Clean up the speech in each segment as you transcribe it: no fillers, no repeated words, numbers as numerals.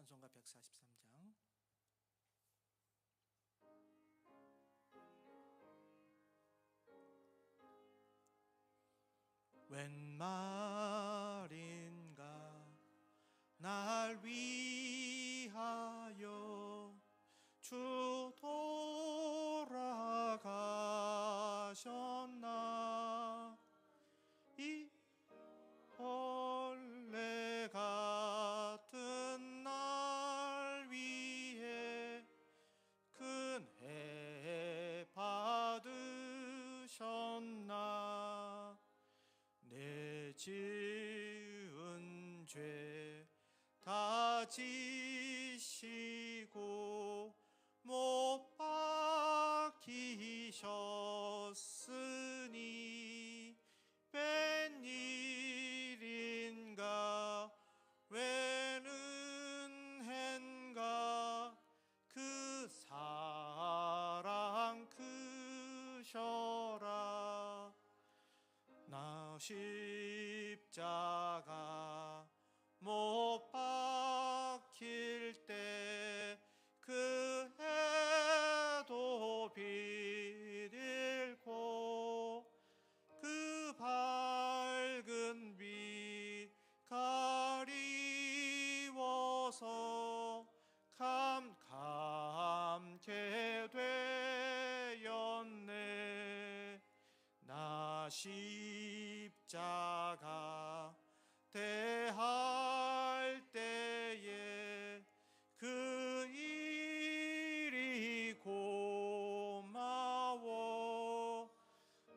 찬송가 143장. 웬 말인가 날 위하여 주 돌아가셨나. 이 벌레 같은 날 위해 큰해 받으셨나. 내 지은 죄 다 지시고 못 박히셨으니 웬일인가 웬 은혜인가 그 사랑 크셔라. 나 십자가 못 박힐 때 그 해도 비ril고 그 밝은 빛 가리워서 감감케 되었네. 나 십자가 대할 때에 그 일이 고마워.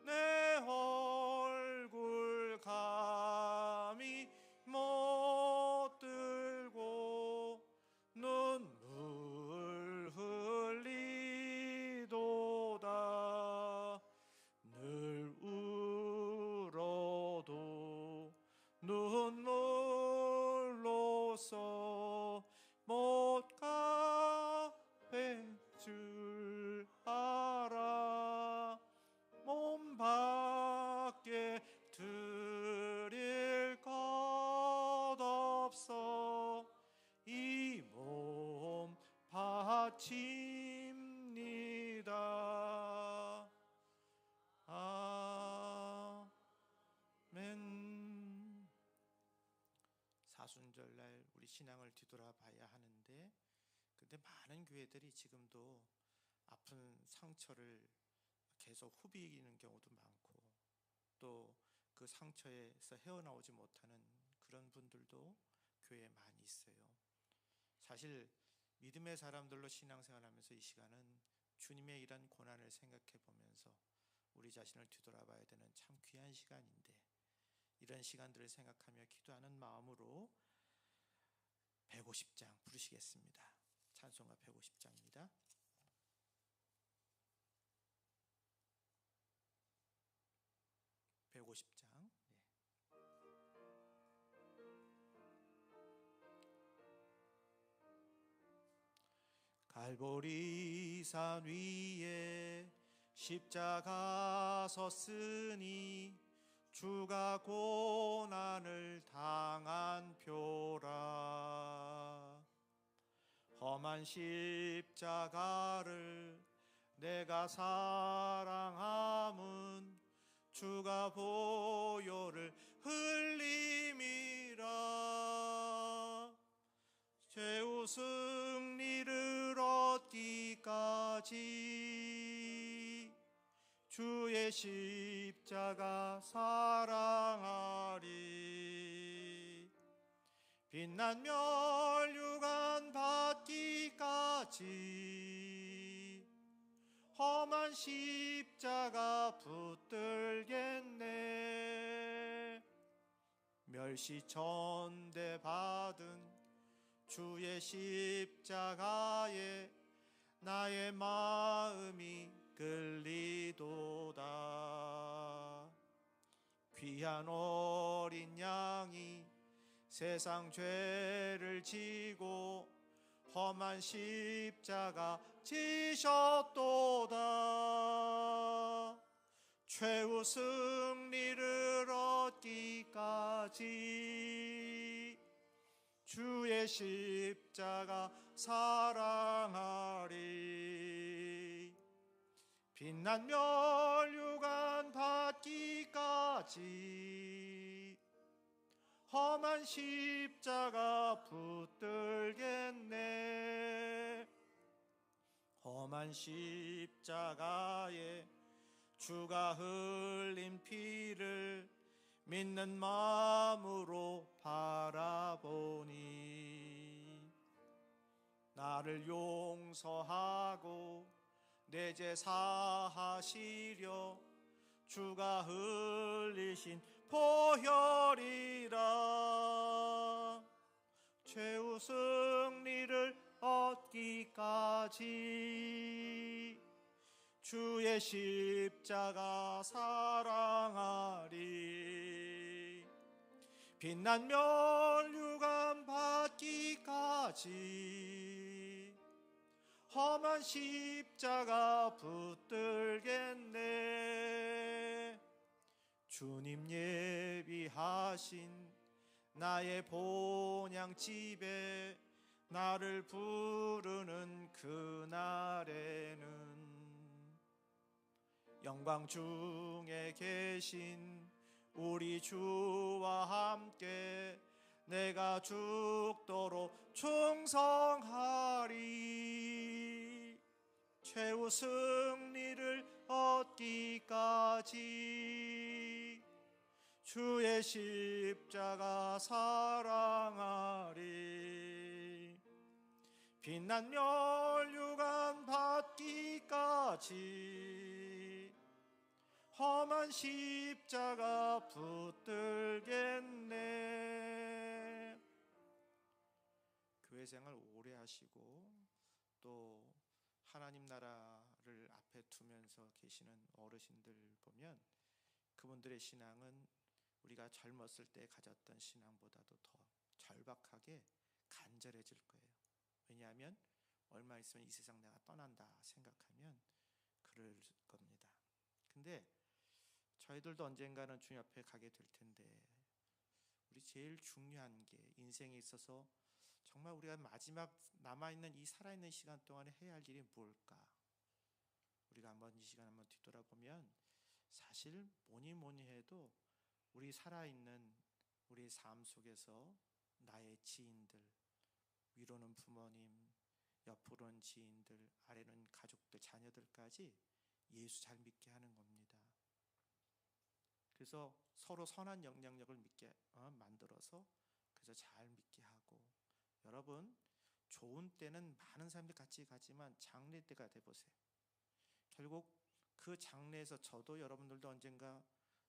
내 얼굴 감히 못 들고 눈물 흘리도다. 늘 울어도 눈물로써 못 갚을 줄 알아. 몸 밖에 드릴 것 없어 이 몸 바칩니다. 아멘. 사순절날 우리 신앙을 뒤돌아봐야 하는데, 근데 많은 교회들이 지금도 아픈 상처를 계속 후비기는 경우도 많고, 또 그 상처에서 헤어나오지 못하는 그런 분들도 교회에 많이 있어요. 사실 믿음의 사람들로 신앙생활하면서 이 시간은 주님의 이런 고난을 생각해 보면서 우리 자신을 뒤돌아봐야 되는 참 귀한 시간인데, 이런 시간들을 생각하며 기도하는 마음으로 150장 부르시겠습니다. 찬송가 150장입니다. 네. 갈보리산 위에 십자가 섰으니 주가 고난을 당한 표라. 험한 십자가를 내가 사랑함은 주가 보혈을 흘림이라. 최후 승리를 얻기까지 주의 십자가 사랑하리. 빛난 멸류관 받기까지 험한 십자가 붙들겠네. 멸시 천대 받은 주의 십자가에 나의 마음이 끌리도다. 귀한 어린 양이 세상 죄를 지고 험한 십자가 지셨도다. 최후 승리를 얻기까지 주의 주의 십자가 사랑하리. 빛난 면류관 받기까지 험한 십자가 붙들겠네. 험한 십자가에 주가 흘린 피를 믿는 마음으로 바라보니 나를 용서하고 내 죄 사하시려 주가 흘리신 보혈이라. 최후 승리를 얻기까지 주의 십자가 사랑하리. 빛난 면류관 받기까지 험한 십자가 붙들겠네. 주님 예비하신 나의 본향집에 나를 부르는 그날에는 영광 중에 계신 우리 주와 함께 내가 죽도록 충성하리. 최후 승리를 얻기까지 주의 십자가 사랑하리. 빛난 면류관 받기까지 험한 십자가 붙들겠네. 교회 생활 오래 하시고 또 하나님 나라를 앞에 두면서 계시는 어르신들 보면 그분들의 신앙은 우리가 젊었을 때 가졌던 신앙보다도 더 절박하게 간절해질 거예요. 왜냐하면 얼마 있으면 이 세상 내가 떠난다 생각하면 그럴 겁니다. 근데 저희들도 언젠가는 주님 앞에 가게 될 텐데 우리 제일 중요한 게 인생에 있어서 정말 우리가 마지막 남아있는 이 살아있는 시간 동안에 해야 할 일이 뭘까? 우리가 한번 이 시간 한번 뒤돌아보면 사실 뭐니 해도 우리 살아있는 우리 삶 속에서 나의 지인들, 위로는 부모님, 옆으로는 지인들, 아래는 가족들, 자녀들까지 예수 잘 믿게 하는 겁니다. 그래서 서로 선한 영향력을 믿게 만들어서 그래서 잘 믿게 하고, 여러분 좋은 때는 많은 사람들이 같이 가지만 장례 때가 돼보세요. 결국 그 장례에서 저도 여러분들도 언젠가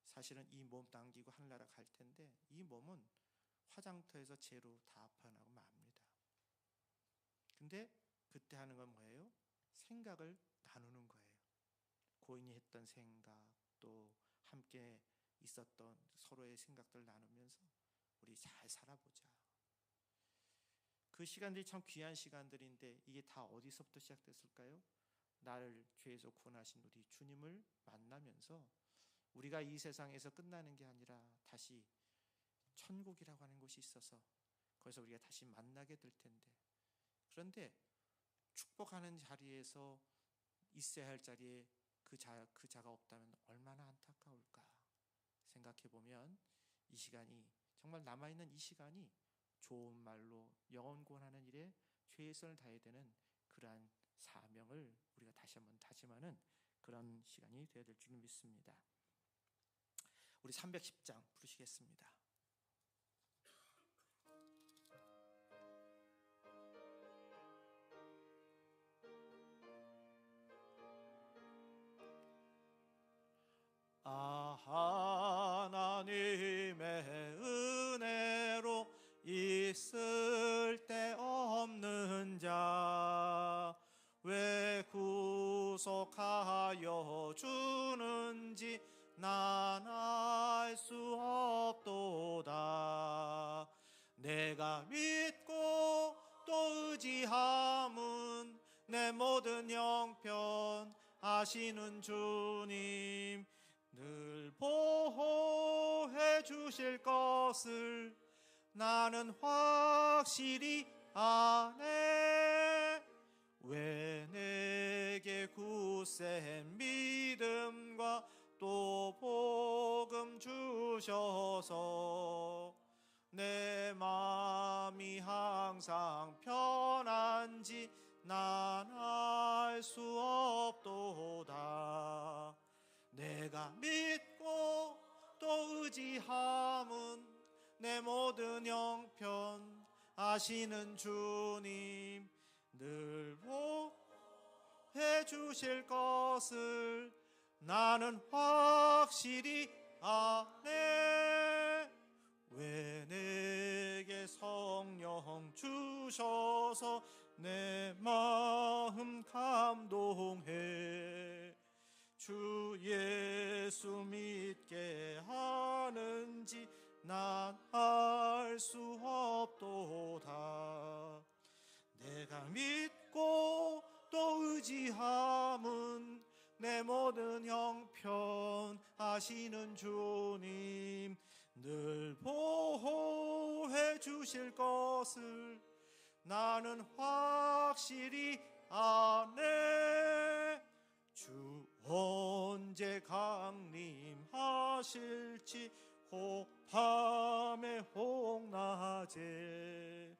사실은 이 몸 남기고 하늘나라 갈 텐데 이 몸은 화장터에서 재로 다 아파나고 맙니다. 근데 그때 하는 건 뭐예요? 생각을 나누는 거예요. 고인이 했던 생각, 또 함께 있었던 서로의 생각들을 나누면서 우리 잘 살아보자. 그 시간들이 참 귀한 시간들인데 이게 다 어디서부터 시작됐을까요? 나를 죄에서 구원하신 우리 주님을 만나면서 우리가 이 세상에서 끝나는 게 아니라 다시 천국이라고 하는 곳이 있어서 거기서 우리가 다시 만나게 될 텐데, 그런데 축복하는 자리에서 있어야 할 자리에 그 자가 없다면 얼마나 안타까울까 생각해 보면 이 시간이 정말 남아있는 이 시간이 좋은 말로 영혼 구원하는 일에 최선을 다해야 되는 그러한 사명을 우리가 다시 한번 다짐하는 그런 시간이 되어야 될 줄 믿습니다. 우리 310장 부르시겠습니다. 하나님의 은혜로 있을 데 없는 자 왜 구속하여 주는지 난 알 수 없도다. 내가 믿고 또 의지함은 내 모든 형편 아시는 주님 늘 보호해 주실 것을 나는 확실히 아네. 왜 내게 굳센 믿음과 또 복음 주셔서 내 마음이 항상 편한지 난 알 수 없도다. 내가 믿고 또 의지함은 내 모든 형편 아시는 주님 늘 보호해 주실 것을 나는 확실히 아네. 왜 내게 성령 주셔서 내 마음 감동해 주 예수 믿게 하는지 난 알 수 없도다. 내가 믿고 또 의지함은 내 모든 형편 아시는 주님 늘 보호해 주실 것을 나는 확실히 아네. 주 언제 강림하실지 혹 밤에 혹 낮에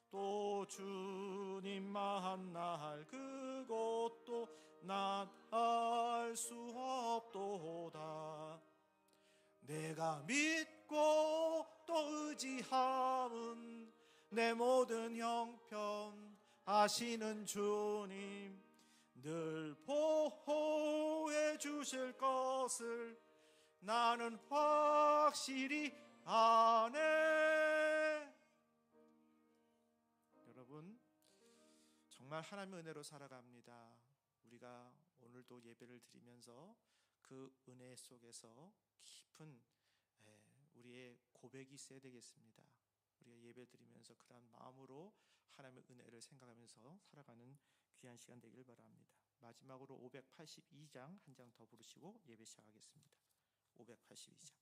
또 주님 만날 그곳도 난 알 수 없도다. 내가 믿고 또 의지함은 내 모든 형편 아시는 주님 늘 보호해 주실 것을 나는 확실히 아네. 여러분, 정말 하나님의 은혜로 살아갑니다. 우리가 오늘도 예배를 드리면서 그 은혜 속에서 깊은 우리의 고백이 있어야 되겠습니다. 우리가 예배 드리면서 그러한 마음으로 하나님의 은혜를 생각하면서 살아가는 귀한 시간 되기를 바랍니다. 마지막으로 582장 한 장 더 부르시고 예배 시작하겠습니다. 582장.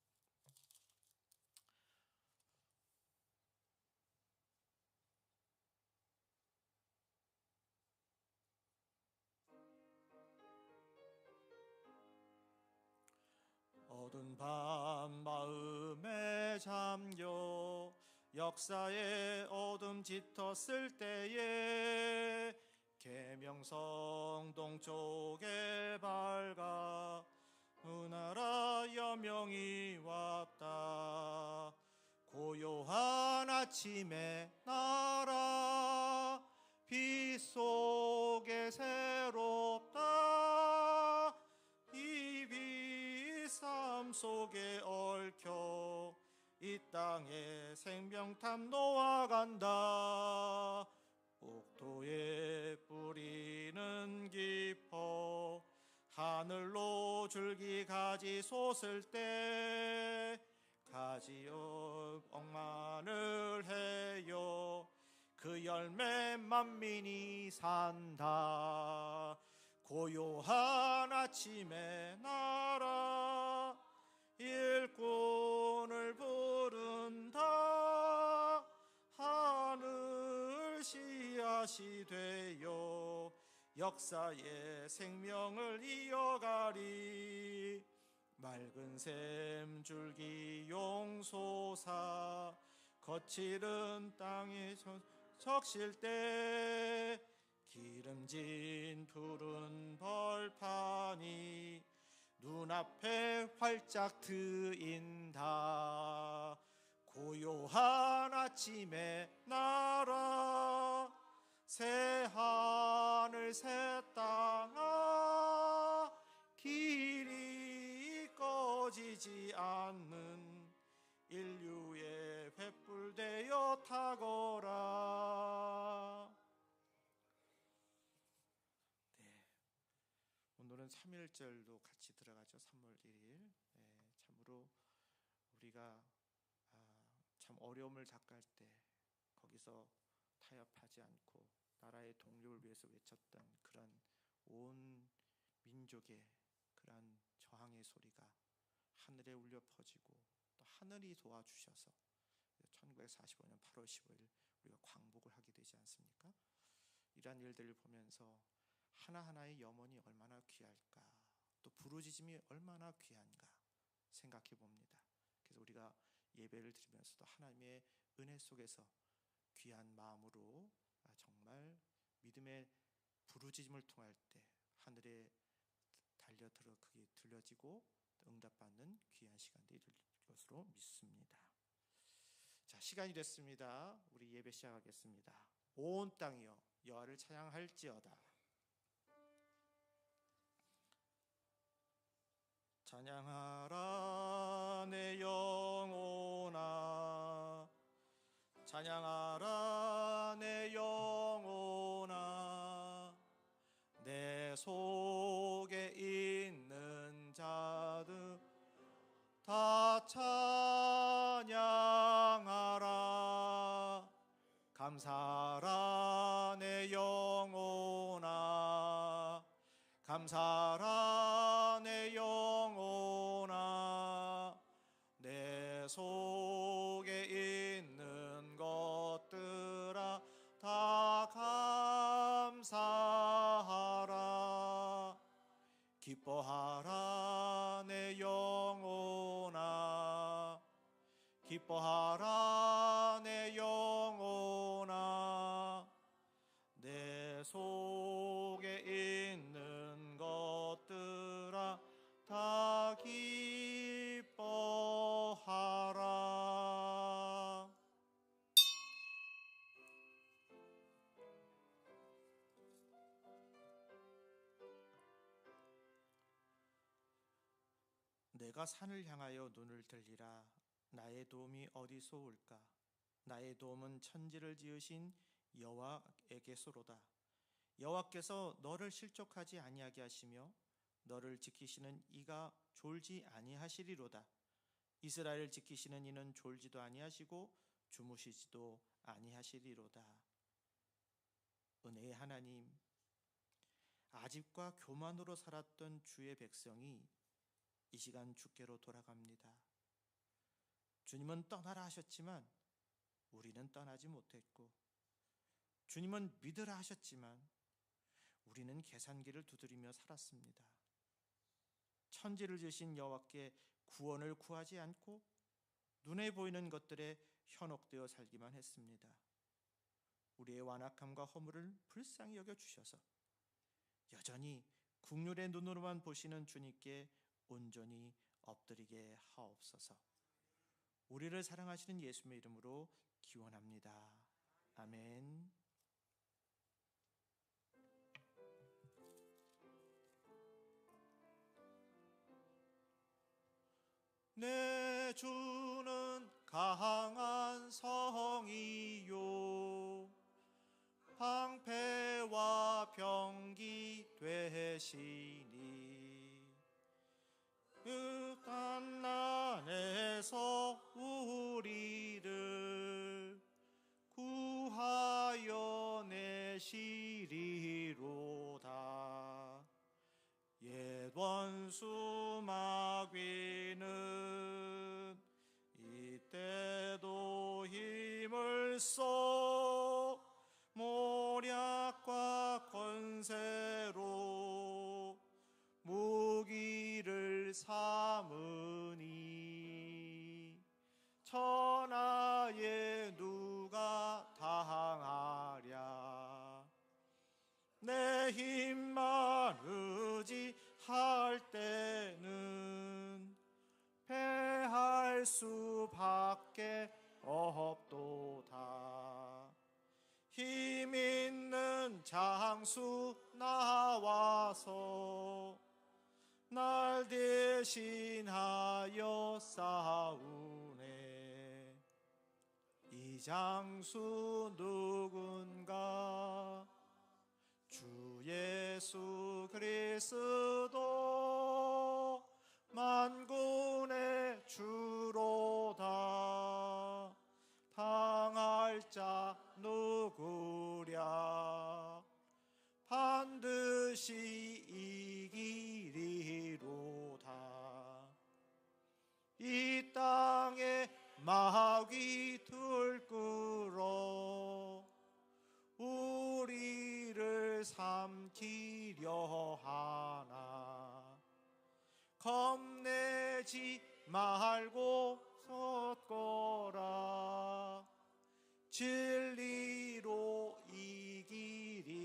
어두운 밤 마음에 잠겨 역사의 어둠 짙었을 때에 계명성 동쪽에 밝아 은하라 여명이 왔다. 고요한 아침의 나라 빛 속에 새롭다. 이 빛 삶 속에 얽혀 이 땅에 생명탐 놓아간다. 옥토의 뿌리는 깊어 하늘로 줄기 가지 솟을 때 가지업 억만을 해요. 그 열매 만민이 산다. 고요한 아침의 나라 일꾼을 부른다. 하늘 씨앗이 되어 역사의 생명을 이어가리. 맑은 샘 줄기 용솟아 거칠은 땅에 적실 때 기름진 푸른 벌판이 눈앞에 활짝 트인다. 고요한 아침의 나라 새 하늘 새 땅아 길이 꺼지지 않는 인류의 횃불 되어 타거라. 네, 오늘은 3.1절도 같이 들어가죠. 3월 1일. 네, 참으로 우리가 참 어려움을 닦을 때 거기서 타협하지 않고 나라의 독립을 위해서 외쳤던 그런 온 민족의 그러한 저항의 소리가 하늘에 울려 퍼지고 또 하늘이 도와주셔서 1945년 8월 15일 우리가 광복을 하게 되지 않습니까? 이러한 일들을 보면서 하나하나의 염원이 얼마나 귀할까, 또 부르짖음이 얼마나 귀한가 생각해 봅니다. 그래서 우리가 예배를 드리면서도 하나님의 은혜 속에서 귀한 마음으로 정말 믿음의 부르짖음을 통할 때 하늘에 달려들어 그게 들려지고 응답받는 귀한 시간들이 될 것으로 믿습니다. 자, 시간이 됐습니다. 우리 예배 시작하겠습니다. 온 땅이여 여호와를 찬양할지어다. 찬양하라 내 영혼아, 찬양하라 내 영혼아, 내 속에 있는 자들 다 찬양하라. 감사하라 내 영혼아, 감사하라 내 영혼아, 내 속에 있는 것들아 다 감사하라. 기뻐하라 내 영혼아, 기뻐하라 내 영혼아, 내 속에 있는 것들아 다 기뻐하라. 내가 산을 향하여 눈을 들리라. 나의 도움이 어디서 올까? 나의 도움은 천지를 지으신 여호와에게서로다. 여호와께서 너를 실족하지 아니하게 하시며 너를 지키시는 이가 졸지 아니하시리로다. 이스라엘을 지키시는 이는 졸지도 아니하시고 주무시지도 아니하시리로다. 은혜의 하나님, 아집과 교만으로 살았던 주의 백성이 이 시간 주께로 돌아갑니다. 주님은 떠나라 하셨지만 우리는 떠나지 못했고, 주님은 믿으라 하셨지만 우리는 계산기를 두드리며 살았습니다. 천지를 지으신 여호와께 구원을 구하지 않고 눈에 보이는 것들에 현혹되어 살기만 했습니다. 우리의 완악함과 허물을 불쌍히 여겨주셔서 여전히 긍휼의 눈으로만 보시는 주님께 온전히 엎드리게 하옵소서. 우리를 사랑하시는 예수님의 이름으로 기원합니다. 아멘. 내 주는 강한 성이요 방패와 병기 되시니 그 갓난에서 우리를 구하여 내시리로다. 옛 원수 마귀는 이때도 힘을 써 모략과 권세로 무기를 삼으니 천하에 누가 당하랴. 내 힘만 의지할 때는 패할 수밖에 없도다. 힘 있는 장수 나와서 날 대신하여 싸우네. 이 장수 누군가? 주 예수 그리스도 만군의 주로다. 당할 자 누구랴? 반드시 이기리로다. 이 땅에 마귀 둘 마음을 삼키려 하나 겁내지 말고 섰거라 진리로 이기리로다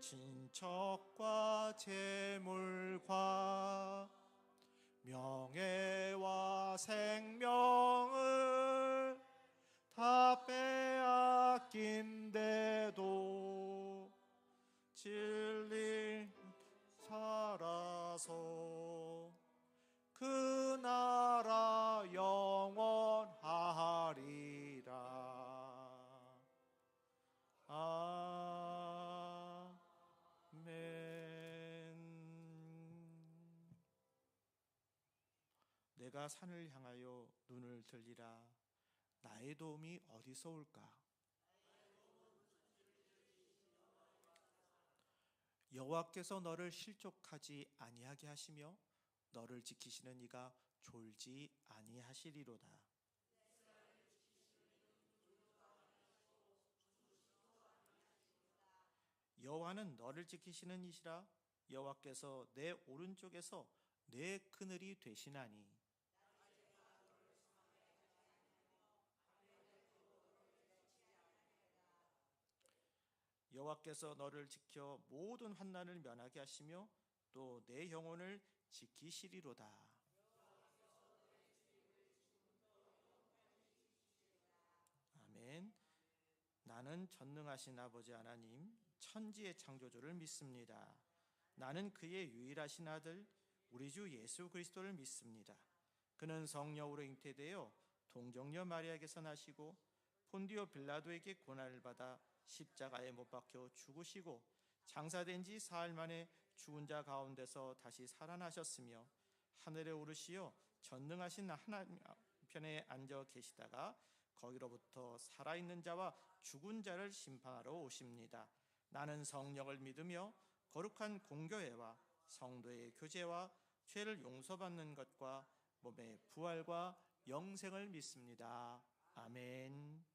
친척과 재물과 명예와 생명을 다 빼앗긴데도 진리 살아서 그 나라 영원하리라. 아멘. 내가 산을 향하여 눈을 들리라. 나의 도움이 어디서 올까? 여호와께서 너를 실족하지 아니하게 하시며 너를 지키시는 이가 졸지 아니하시리로다. 여호와는 너를 지키시는 이시라. 여호와께서 내 오른쪽에서 내 그늘이 되시나니 여호와께서 너를 지켜 모든 환난을 면하게 하시며 또 내 영혼을 지키시리로다. 아멘. 나는 전능하신 아버지 하나님 천지의 창조주를 믿습니다. 나는 그의 유일하신 아들 우리 주 예수 그리스도를 믿습니다. 그는 성령으로 잉태되어 동정녀 마리아에게서 나시고 폰디오 빌라도에게 고난을 받아 십자가에 못 박혀 죽으시고 장사된 지 사흘 만에 죽은 자 가운데서 다시 살아나셨으며 하늘에 오르시어 전능하신 하나님 편에 앉아 계시다가 거기로부터 살아있는 자와 죽은 자를 심판하러 오십니다. 나는 성령을 믿으며 거룩한 공교회와 성도의 교제와 죄를 용서받는 것과 몸의 부활과 영생을 믿습니다. 아멘.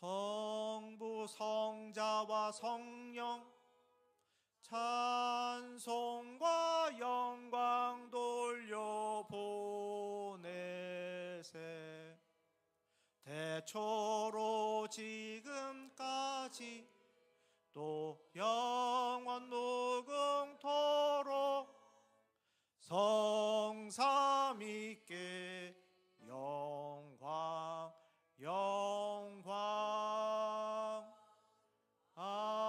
성부 성자와 성령 찬송과 영광 돌려보내세 대초로 지금까지 또 영원 무궁토록 성삼위께 영광 영광 아멘.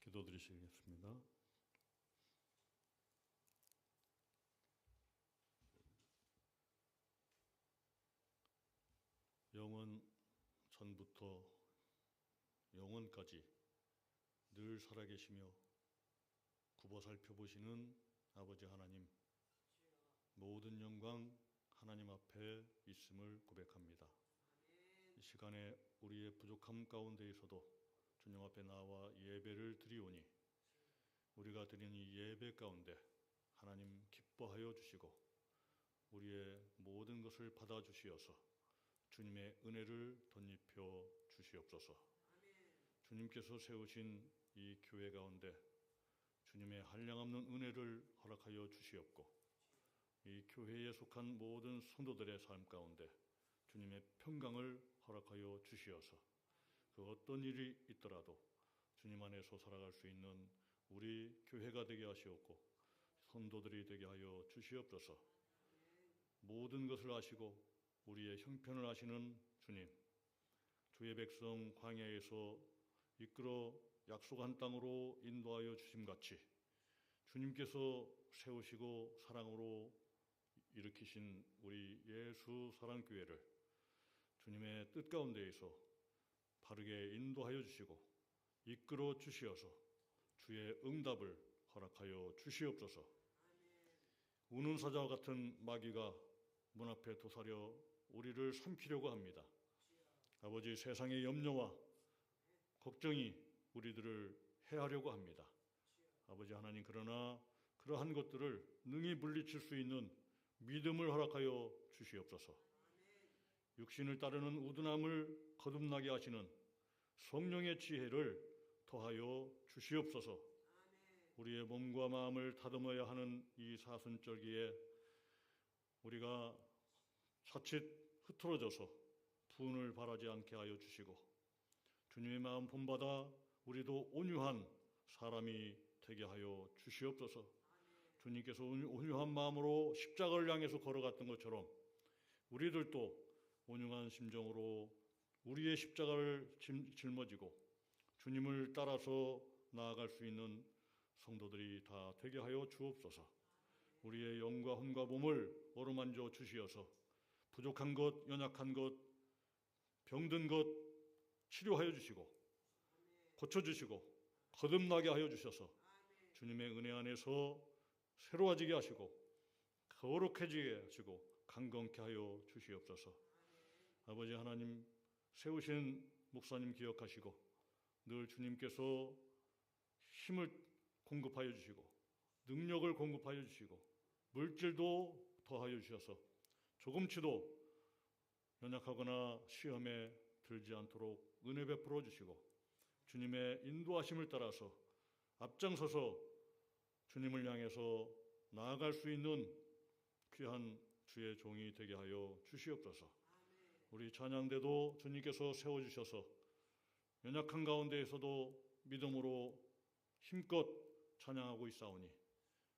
기도드리시겠습니다. 영원 전부터 영원까지 늘 살아계시며 굽어 살펴보시는 아버지 하나님, 모든 영광 하나님 앞에 있음을 고백합니다. 이 시간에 우리의 부족함 가운데에서도 주님 앞에 나와 예배를 드리오니 우리가 드리는 이 예배 가운데 하나님 기뻐하여 주시고 우리의 모든 것을 받아주시어서 주님의 은혜를 덧입혀 주시옵소서. 주님께서 세우신 이 교회 가운데 주님의 한량없는 은혜를 허락하여 주시옵고 이 교회에 속한 모든 성도들의 삶 가운데 주님의 평강을 허락하여 주시어서 그 어떤 일이 있더라도 주님 안에서 살아갈 수 있는 우리 교회가 되게 하시옵고 성도들이 되게 하여 주시옵소서. 모든 것을 아시고 우리의 형편을 아시는 주님, 주의 백성 광야에서 이끌어 약속한 땅으로 인도하여 주심같이 주님께서 세우시고 사랑으로 일으키신 우리 예수 사랑교회를 주님의 뜻 가운데에서 바르게 인도하여 주시고 이끌어 주시어서 주의 응답을 허락하여 주시옵소서. 우는 사자와 같은 마귀가 문 앞에 도사려 우리를 삼키려고 합니다. 아버지, 세상의 염려와 걱정이 우리들을 해하려고 합니다. 아버지 하나님, 그러나 그러한 것들을 능히 물리칠 수 있는 믿음을 허락하여 주시옵소서. 육신을 따르는 우둔함을 거듭나게 하시는 성령의 지혜를 더하여 주시옵소서. 우리의 몸과 마음을 다듬어야 하는 이 사순절기에 우리가 자칫 흐트러져서 분을 바라지 않게 하여 주시고, 주님의 마음 본받아 우리도 온유한 사람이 되게 하여 주시옵소서. 주님께서 온유한 마음으로 십자가를 향해서 걸어갔던 것처럼 우리들도 온유한 심정으로 우리의 십자가를 짊어지고 주님을 따라서 나아갈 수 있는 성도들이 다 되게 하여 주옵소서. 우리의 영과 혼과 몸을 어루만져 주시어서 부족한 것, 연약한 것, 병든 것 치료하여 주시고 고쳐주시고 거듭나게 하여 주셔서 주님의 은혜 안에서 새로워지게 하시고 거룩해지게 하시고 강건케 하여 주시옵소서. 아버지 하나님, 세우신 목사님 기억하시고 늘 주님께서 힘을 공급하여 주시고 능력을 공급하여 주시고 물질도 더하여 주셔서 조금치도 연약하거나 시험에 들지 않도록 은혜 베풀어 주시고 주님의 인도하심을 따라서 앞장서서 주님을 향해서 나아갈 수 있는 귀한 주의 종이 되게 하여 주시옵소서. 우리 찬양대도 주님께서 세워주셔서 연약한 가운데에서도 믿음으로 힘껏 찬양하고 있사오니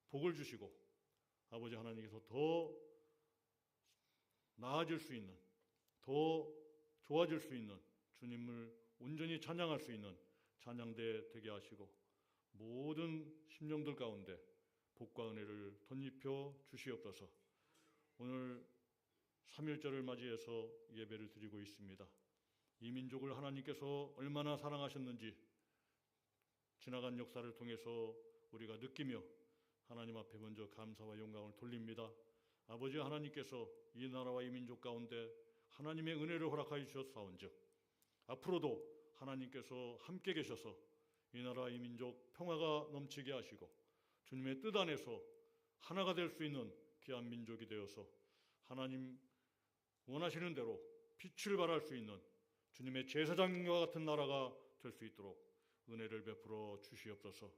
복을 주시고 아버지 하나님께서 더 나아질 수 있는, 더 좋아질 수 있는, 주님을 온전히 찬양할 수 있는 찬양대 되게 하시고 모든 심령들 가운데 복과 은혜를 덧입혀 주시옵소서. 오늘 3.1절을 맞이해서 예배를 드리고 있습니다. 이 민족을 하나님께서 얼마나 사랑하셨는지 지나간 역사를 통해서 우리가 느끼며 하나님 앞에 먼저 감사와 영광을 돌립니다. 아버지 하나님께서 이 나라와 이 민족 가운데 하나님의 은혜를 허락하여 주셨사온즉 앞으로도 하나님께서 함께 계셔서 이 나라 이 민족 평화가 넘치게 하시고 주님의 뜻 안에서 하나가 될 수 있는 귀한 민족이 되어서 하나님 원하시는 대로 빛을 발할 수 있는 주님의 제사장과 같은 나라가 될 수 있도록 은혜를 베풀어 주시옵소서.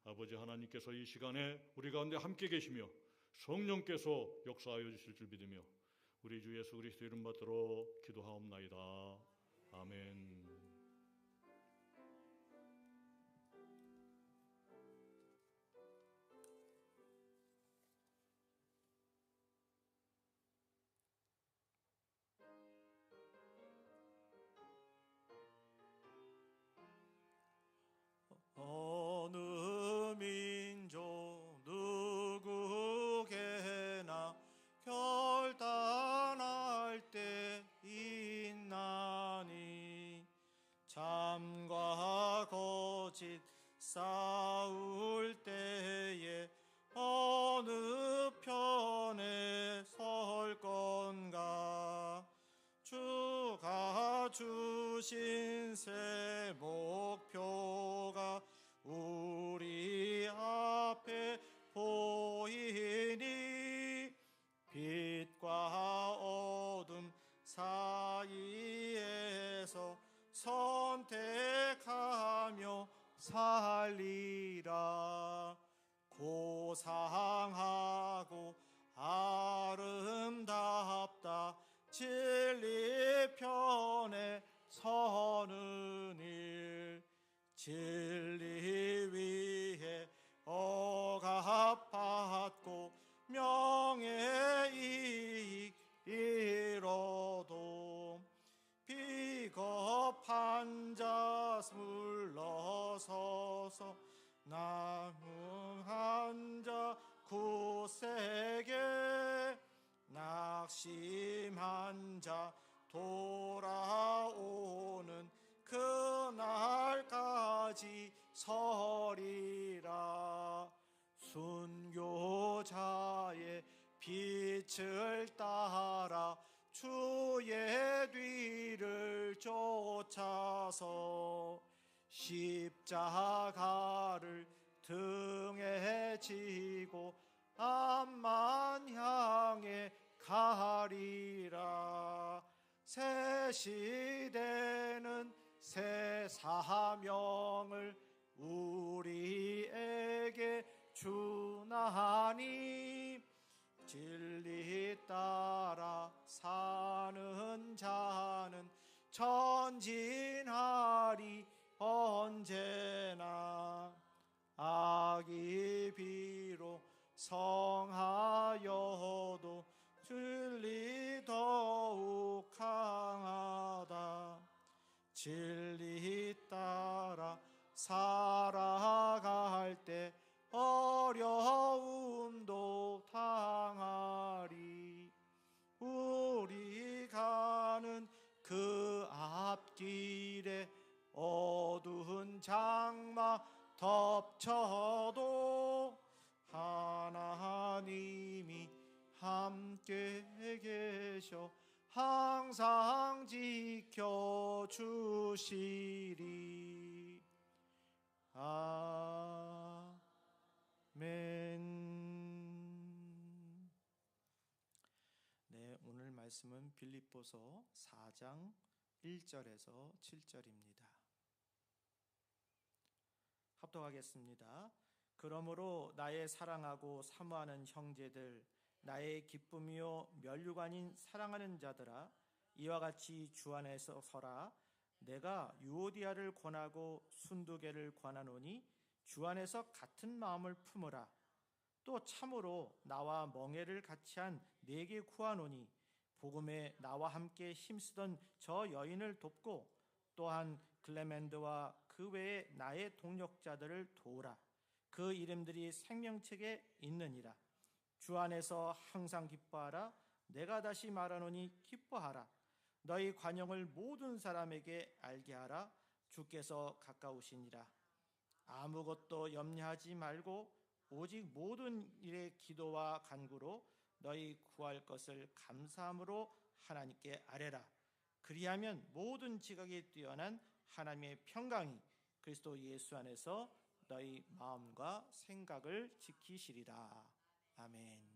아버지 하나님께서 이 시간에 우리 가운데 함께 계시며 성령께서 역사하여 주실 줄 믿으며 우리 주 예수 그리스도 이름 받들어 기도하옵나이다. 아멘. 어느 민족 누구게나 결단할 때 있나니 참과 거짓 싸울 때에 어느 편에 설 건가. 주가 주신 새 목표가 우리 앞에 보이니 빛과 어둠 사이에서 선택하며 살리라. 고상하고 아름답다 진리 편에 서는 일. 진리 위해 억압받고 명예이익 잃어도 비겁한 자 물러서서 남은 자 굳세게 낙심한 자 돌아오는 그날까지 서리라. 순교자의 빛을 따라 십자가를 등에 지고 앞만 향해 가리라. 새 시대는 새 사명을 우리에게 주나니 진리 따라 사는 자는 전진하리 언제나. 악이 비록 성하여도 진리 더욱 강하다. 진리 따라 살아갈 때 어려움도 당하리. 우리 가는 그 앞길에 어두운 장마 덮쳐도 하나님이 함께 계셔 항상 지켜주시리. 아멘. 네, 오늘 말씀은 빌립보서 4장 1절에서 7절입니다. 합독하겠습니다. 그러므로 나의 사랑하고 사모하는 형제들, 나의 기쁨이요 면류관인 사랑하는 자들아, 이와 같이 주 안에서 서라. 내가 유오디아를 권하고 순두개를 권하노니 주 안에서 같은 마음을 품으라. 또 참으로 나와 멍에를 같이 한 네게 구하노니 복음에 나와 함께 힘쓰던 저 여인을 돕고 또한 클레멘드와 그 외에 나의 동력자들을 도우라. 그 이름들이 생명책에 있느니라. 주 안에서 항상 기뻐하라. 내가 다시 말하노니 기뻐하라. 너희 관용을 모든 사람에게 알게 하라. 주께서 가까우시니라. 아무것도 염려하지 말고 오직 모든 일에 기도와 간구로 너희 구할 것을 감사함으로 하나님께 아뢰라. 그리하면 모든 지각에 뛰어난 하나님의 평강이 그리스도 예수 안에서 너희 마음과 생각을 지키시리라. 아멘.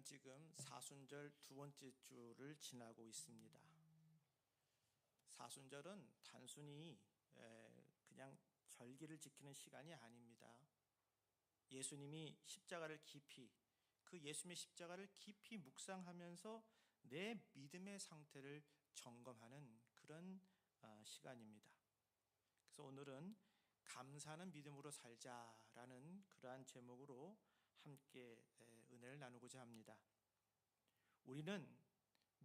우리는 지금 사순절 두 번째 주를 지나고 있습니다. 사순절은 단순히 그냥 절기를 지키는 시간이 아닙니다. 예수님이 십자가를 깊이, 그 예수님의 십자가를 깊이 묵상하면서 내 믿음의 상태를 점검하는 그런 시간입니다. 그래서 오늘은 감사하는 믿음으로 살자라는 그러한 제목으로 함께 은혜를 나누고자 합니다. 우리는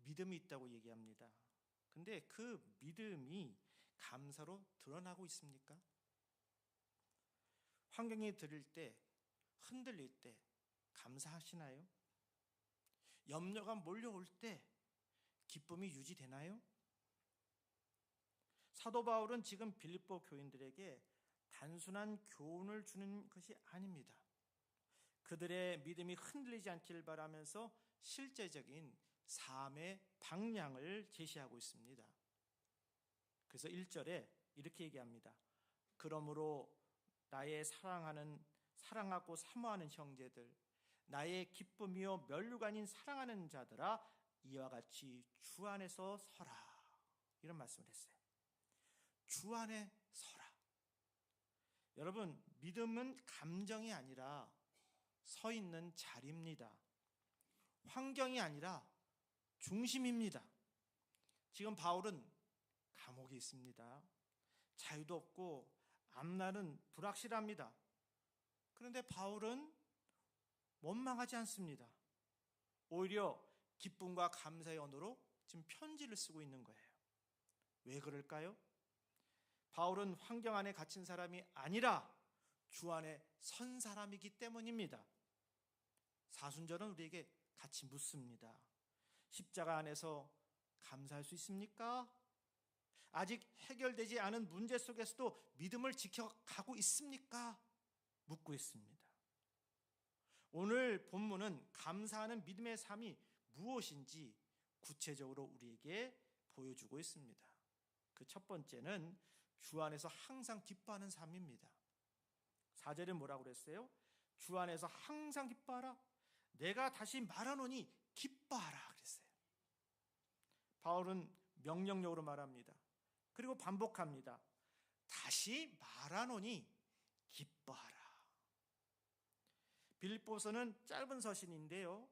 믿음이 있다고 얘기합니다. 근데 그 믿음이 감사로 드러나고 있습니까? 환경이 들을 때, 흔들릴 때 감사하시나요? 염려가 몰려올 때 기쁨이 유지되나요? 사도 바울은 지금 빌립보 교인들에게 단순한 교훈을 주는 것이 아닙니다. 그들의 믿음이 흔들리지 않기를 바라면서 실제적인 삶의 방향을 제시하고 있습니다. 그래서 1절에 이렇게 얘기합니다. 그러므로 나의 사랑하고 사모하는 형제들, 나의 기쁨이요 면류관인 사랑하는 자들아, 이와 같이 주 안에서 서라. 이런 말씀을 했어요. 주 안에 서라. 여러분, 믿음은 감정이 아니라 서 있는 자리입니다. 환경이 아니라 중심입니다. 지금 바울은 감옥에 있습니다. 자유도 없고 앞날은 불확실합니다. 그런데 바울은 원망하지 않습니다. 오히려 기쁨과 감사의 언어로 지금 편지를 쓰고 있는 거예요. 왜 그럴까요? 바울은 환경 안에 갇힌 사람이 아니라 주 안에 선 사람이기 때문입니다. 사순절은 우리에게 같이 묻습니다. 십자가 안에서 감사할 수 있습니까? 아직 해결되지 않은 문제 속에서도 믿음을 지켜가고 있습니까? 묻고 있습니다. 오늘 본문은 감사하는 믿음의 삶이 무엇인지 구체적으로 우리에게 보여주고 있습니다. 그 첫 번째는 주 안에서 항상 기뻐하는 삶입니다. 4절에 뭐라고 그랬어요? 주 안에서 항상 기뻐하라. 내가 다시 말하노니 기뻐하라 그랬어요. 바울은 명령력으로 말합니다. 그리고 반복합니다. 다시 말하노니 기뻐하라. 빌립보서는 짧은 서신인데요,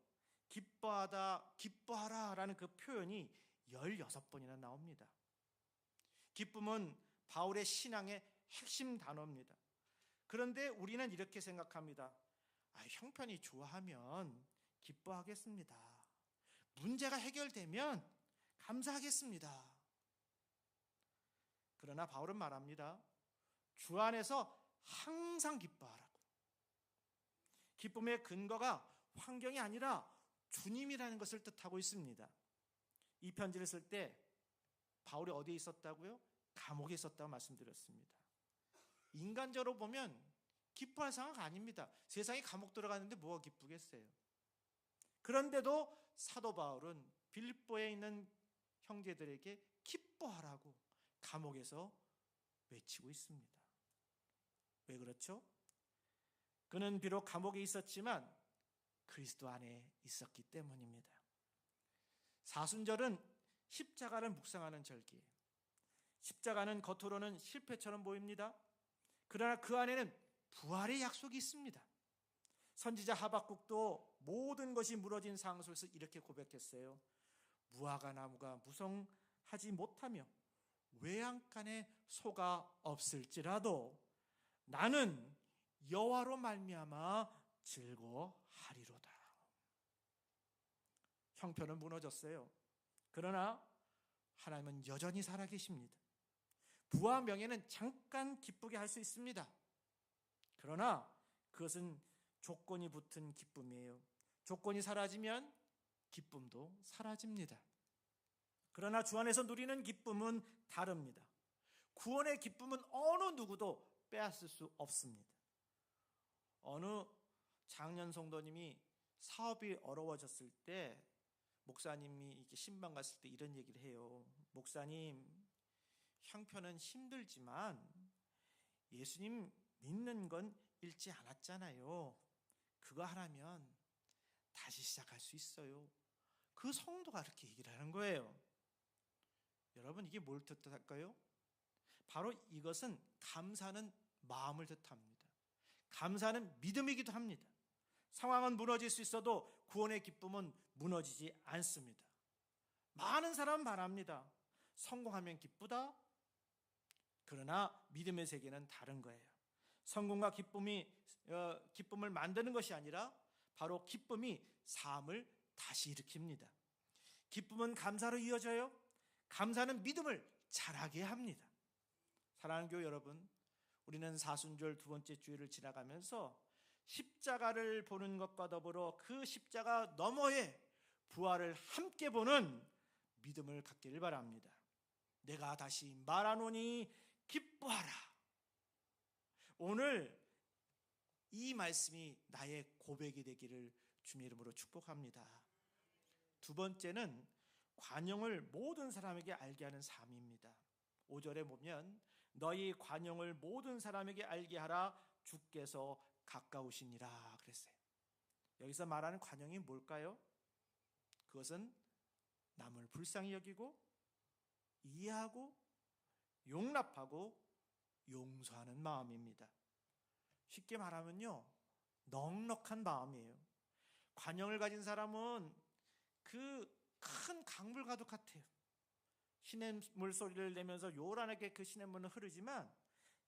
기뻐하다, 기뻐하라라는 그 표현이 16번이나 나옵니다. 기쁨은 바울의 신앙의 핵심 단어입니다. 그런데 우리는 이렇게 생각합니다. 형편이 좋아하면 기뻐하겠습니다. 문제가 해결되면 감사하겠습니다. 그러나 바울은 말합니다. 주 안에서 항상 기뻐하라고. 기쁨의 근거가 환경이 아니라 주님이라는 것을 뜻하고 있습니다. 이 편지를 쓸 때 바울이 어디에 있었다고요? 감옥에 있었다고 말씀드렸습니다. 인간적으로 보면 기뻐할 상황이 아닙니다. 세상에 감옥 들어갔는데 뭐가 기쁘겠어요? 그런데도 사도 바울은 빌립보에 있는 형제들에게 기뻐하라고 감옥에서 외치고 있습니다. 왜 그렇죠? 그는 비록 감옥에 있었지만 그리스도 안에 있었기 때문입니다. 사순절은 십자가를 묵상하는 절기예요. 십자가는 겉으로는 실패처럼 보입니다. 그러나 그 안에는 부활의 약속이 있습니다. 선지자 하박국도 모든 것이 무너진 상황 속에서 이렇게 고백했어요. 무화과 나무가 무성하지 못하며 외양간에 소가 없을지라도 나는 여호와로 말미암아 즐거워하리로다. 형편은 무너졌어요. 그러나 하나님은 여전히 살아계십니다. 부와 명예는 잠깐 기쁘게 할 수 있습니다. 그러나 그것은 조건이 붙은 기쁨이에요. 조건이 사라지면 기쁨도 사라집니다. 그러나 주 안에서 누리는 기쁨은 다릅니다. 구원의 기쁨은 어느 누구도 빼앗을 수 없습니다. 어느 장년 성도님이 사업이 어려워졌을 때 목사님이 이렇게 신방 갔을 때 이런 얘기를 해요. 목사님, 형편은 힘들지만 예수님 믿는 건 잃지 않았잖아요. 그거 하나면 다시 시작할 수 있어요. 그 성도가 그렇게 얘기를 하는 거예요. 여러분, 이게 뭘 뜻할까요? 바로 이것은 감사하는 마음을 뜻합니다. 감사하는 믿음이기도 합니다. 상황은 무너질 수 있어도 구원의 기쁨은 무너지지 않습니다. 많은 사람은 말합니다. 성공하면 기쁘다. 그러나 믿음의 세계는 다른 거예요. 성공과 기쁨을 만드는 것이 아니라 바로 기쁨이 삶을 다시 일으킵니다. 기쁨은 감사로 이어져요. 감사는 믿음을 자라게 합니다. 사랑하는 교회 여러분, 우리는 사순절 두 번째 주일을 지나가면서 십자가를 보는 것과 더불어 그 십자가 너머의 부활을 함께 보는 믿음을 갖기를 바랍니다. 내가 다시 말하노니 기뻐하라. 오늘 이 말씀이 나의 고백이 되기를 주님의 이름으로 축복합니다. 두 번째는 관용을 모든 사람에게 알게 하는 삶입니다. 5절에 보면 너희 관용을 모든 사람에게 알게 하라, 주께서 가까우시니라 그랬어요. 여기서 말하는 관용이 뭘까요? 그것은 남을 불쌍히 여기고 이해하고 용납하고 용서하는 마음입니다. 쉽게 말하면요, 넉넉한 마음이에요. 관용을 가진 사람은 그 큰 강물과도 같아요. 시냇물 소리를 내면서 요란하게 그 시냇물은 흐르지만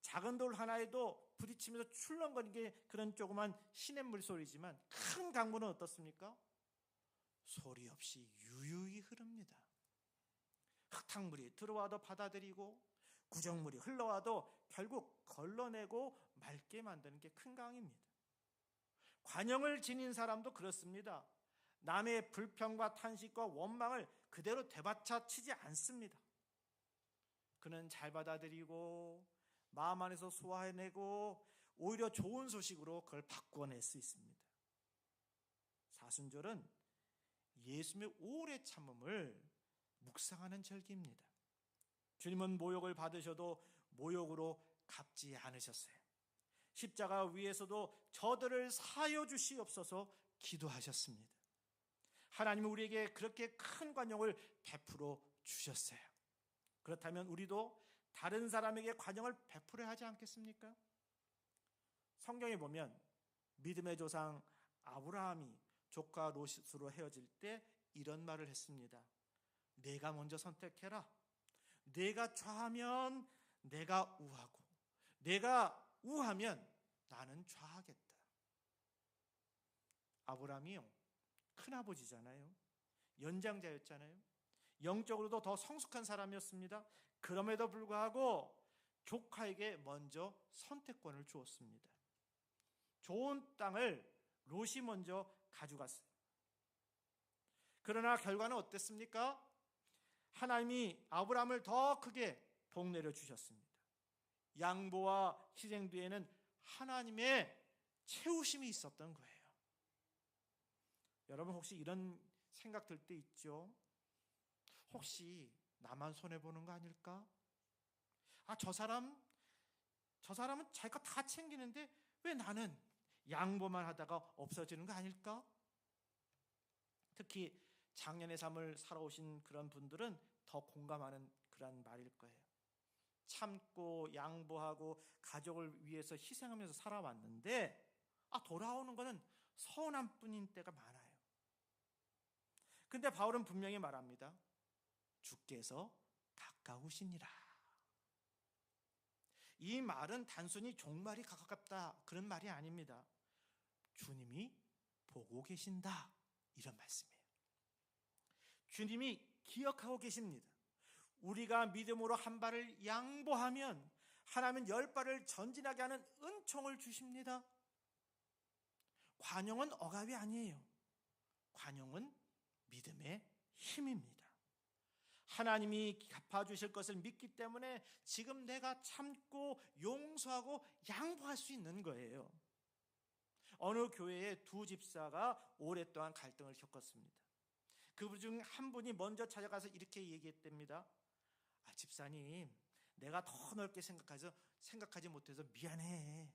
작은 돌 하나에도 부딪히면서 출렁거리는 게 그런 조그만 시냇물 소리지만 큰 강물은 어떻습니까? 소리 없이 유유히 흐릅니다. 흙탕물이 들어와도 받아들이고 구정물이 흘러와도 결국 걸러내고 맑게 만드는 게 큰 강입니다. 관용을 지닌 사람도 그렇습니다. 남의 불평과 탄식과 원망을 그대로 되받쳐 치지 않습니다. 그는 잘 받아들이고 마음 안에서 소화해내고 오히려 좋은 소식으로 그걸 바꿔낼 수 있습니다. 사순절은 예수님의 오래 참음을 묵상하는 절기입니다. 주님은 모욕을 받으셔도 모욕으로 갚지 않으셨어요. 십자가 위에서도 저들을 사하여 주시옵소서 기도하셨습니다. 하나님은 우리에게 그렇게 큰 관용을 베풀어 주셨어요. 그렇다면 우리도 다른 사람에게 관용을 베풀어야 하지 않겠습니까? 성경에 보면 믿음의 조상 아브라함이 조카 롯으로 헤어질 때 이런 말을 했습니다. 내가 먼저 선택해라. 내가 좌하면 내가 우하고 내가 우하면 나는 좌하겠다. 아브라함이요, 큰아버지잖아요. 연장자였잖아요. 영적으로도 더 성숙한 사람이었습니다. 그럼에도 불구하고 조카에게 먼저 선택권을 주었습니다. 좋은 땅을 롯이 먼저 가져갔어요. 그러나 결과는 어땠습니까? 하나님이 아브라함을 더 크게 복내려 주셨습니다. 양보와 희생 뒤에는 하나님의 채우심이 있었던 거예요. 여러분, 혹시 이런 생각 들 때 있죠? 혹시 나만 손해보는 거 아닐까? 저 사람은 자기가 다 챙기는데 왜 나는 양보만 하다가 없어지는 거 아닐까? 특히 장년의 삶을 살아오신 그런 분들은 더 공감하는 그런 말일 거예요. 참고 양보하고 가족을 위해서 희생하면서 살아왔는데 돌아오는 거는 서운한 뿐인 때가 많아요. 근데 바울은 분명히 말합니다. 주께서 가까우시니라. 이 말은 단순히 종말이 가깝다 그런 말이 아닙니다. 주님이 보고 계신다 이런 말씀이에요. 주님이 기억하고 계십니다. 우리가 믿음으로 한 발을 양보하면 하나님은 10발을 전진하게 하는 은총을 주십니다. 관용은 억압이 아니에요. 관용은 믿음의 힘입니다. 하나님이 갚아주실 것을 믿기 때문에 지금 내가 참고 용서하고 양보할 수 있는 거예요. 어느 교회에 두 집사가 오랫동안 갈등을 겪었습니다. 그분 중 한 분이 먼저 찾아가서 이렇게 얘기했답니다. 집사님, 내가 더 넓게 생각하지 못해서 미안해.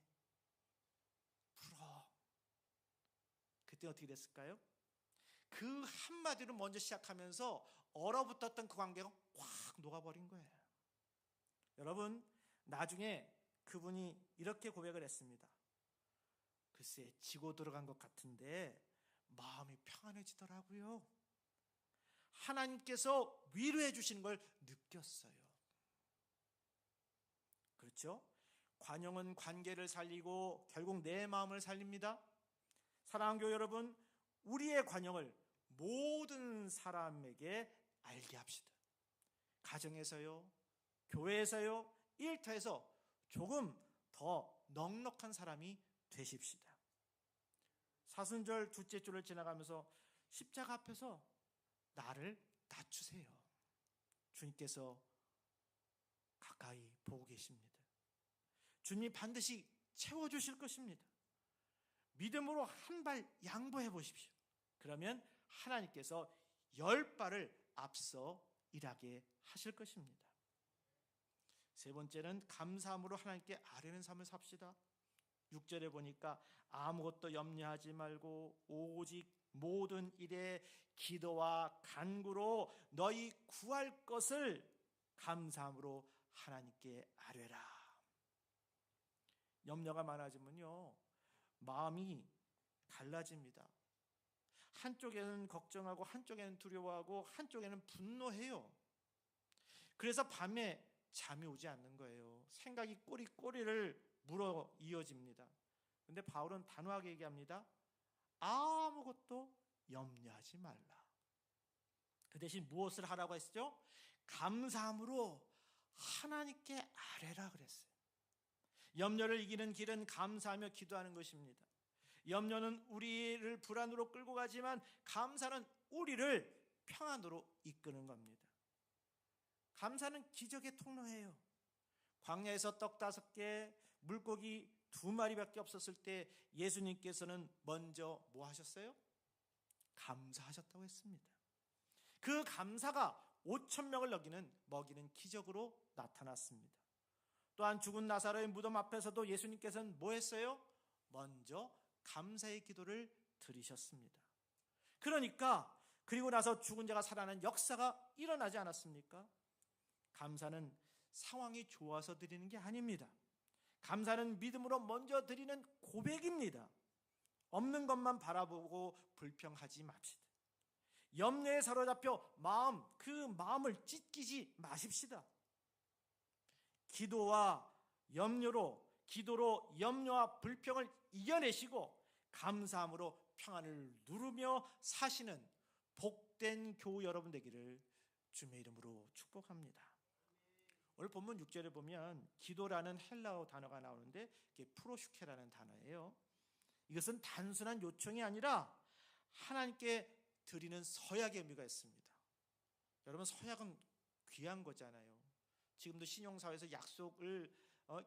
풀어. 그때 어떻게 됐을까요? 그 한마디로 먼저 시작하면서 얼어붙었던 그 관계가 확 녹아버린 거예요. 여러분, 나중에 그분이 이렇게 고백을 했습니다. 글쎄, 지고 들어간 것 같은데 마음이 평안해지더라고요. 하나님께서 위로해 주시는 걸 느꼈어요. 그렇죠? 관용은 관계를 살리고 결국 내 마음을 살립니다. 사랑하는 교회 여러분, 우리의 관용을 모든 사람에게 알게 합시다. 가정에서요, 교회에서요, 일터에서 조금 더 넉넉한 사람이 되십시다. 사순절 둘째 주를 지나가면서 십자가 앞에서 나를 낮추세요. 주님께서 가까이 보고 계십니다. 주님이 반드시 채워주실 것입니다. 믿음으로 한 발 양보해 보십시오. 그러면 하나님께서 10발을 앞서 일하게 하실 것입니다. 세 번째는 감사함으로 하나님께 아뢰는 삶을 삽시다. 6절에 보니까 아무것도 염려하지 말고 오직 모든 일에 기도와 간구로 너희 구할 것을 감사함으로 하나님께 아뢰라. 염려가 많아지면요, 마음이 갈라집니다. 한쪽에는 걱정하고 한쪽에는 두려워하고 한쪽에는 분노해요. 그래서 밤에 잠이 오지 않는 거예요. 생각이 꼬리를 물어 이어집니다. 근데 바울은 단호하게 얘기합니다. 아무것도 염려하지 말라. 그 대신 무엇을 하라고 했죠? 감사함으로 하나님께 아뢰라 그랬어요. 염려를 이기는 길은 감사하며 기도하는 것입니다. 염려는 우리를 불안으로 끌고 가지만 감사는 우리를 평안으로 이끄는 겁니다. 감사는 기적의 통로예요. 광야에서 떡 5개, 물고기 2마리밖에 없었을 때 예수님께서는 먼저 뭐 하셨어요? 감사하셨다고 했습니다. 그 감사가 5,000명을 먹이는 기적으로 나타났습니다. 또한 죽은 나사로의 무덤 앞에서도 예수님께서는 뭐 했어요? 먼저 감사의 기도를 드리셨습니다. 그러니까 그리고 나서 죽은 자가 살아나는 역사가 일어나지 않았습니까? 감사는 상황이 좋아서 드리는 게 아닙니다. 감사는 믿음으로 먼저 드리는 고백입니다. 없는 것만 바라보고 불평하지 맙시다. 염려에 사로잡혀 그 마음을 찢기지 마십시다. 기도로 염려와 불평을 이겨내시고 감사함으로 평안을 누르며 사시는 복된 교우 여러분 되기를 주님의 이름으로 축복합니다. 오늘 본문 6절에 보면 기도라는 헬라어 단어가 나오는데 이게 프로슈케라는 단어예요. 이것은 단순한 요청이 아니라 하나님께 드리는 서약의 의미가 있습니다. 여러분, 서약은 귀한 거잖아요. 지금도 신용사회에서 약속을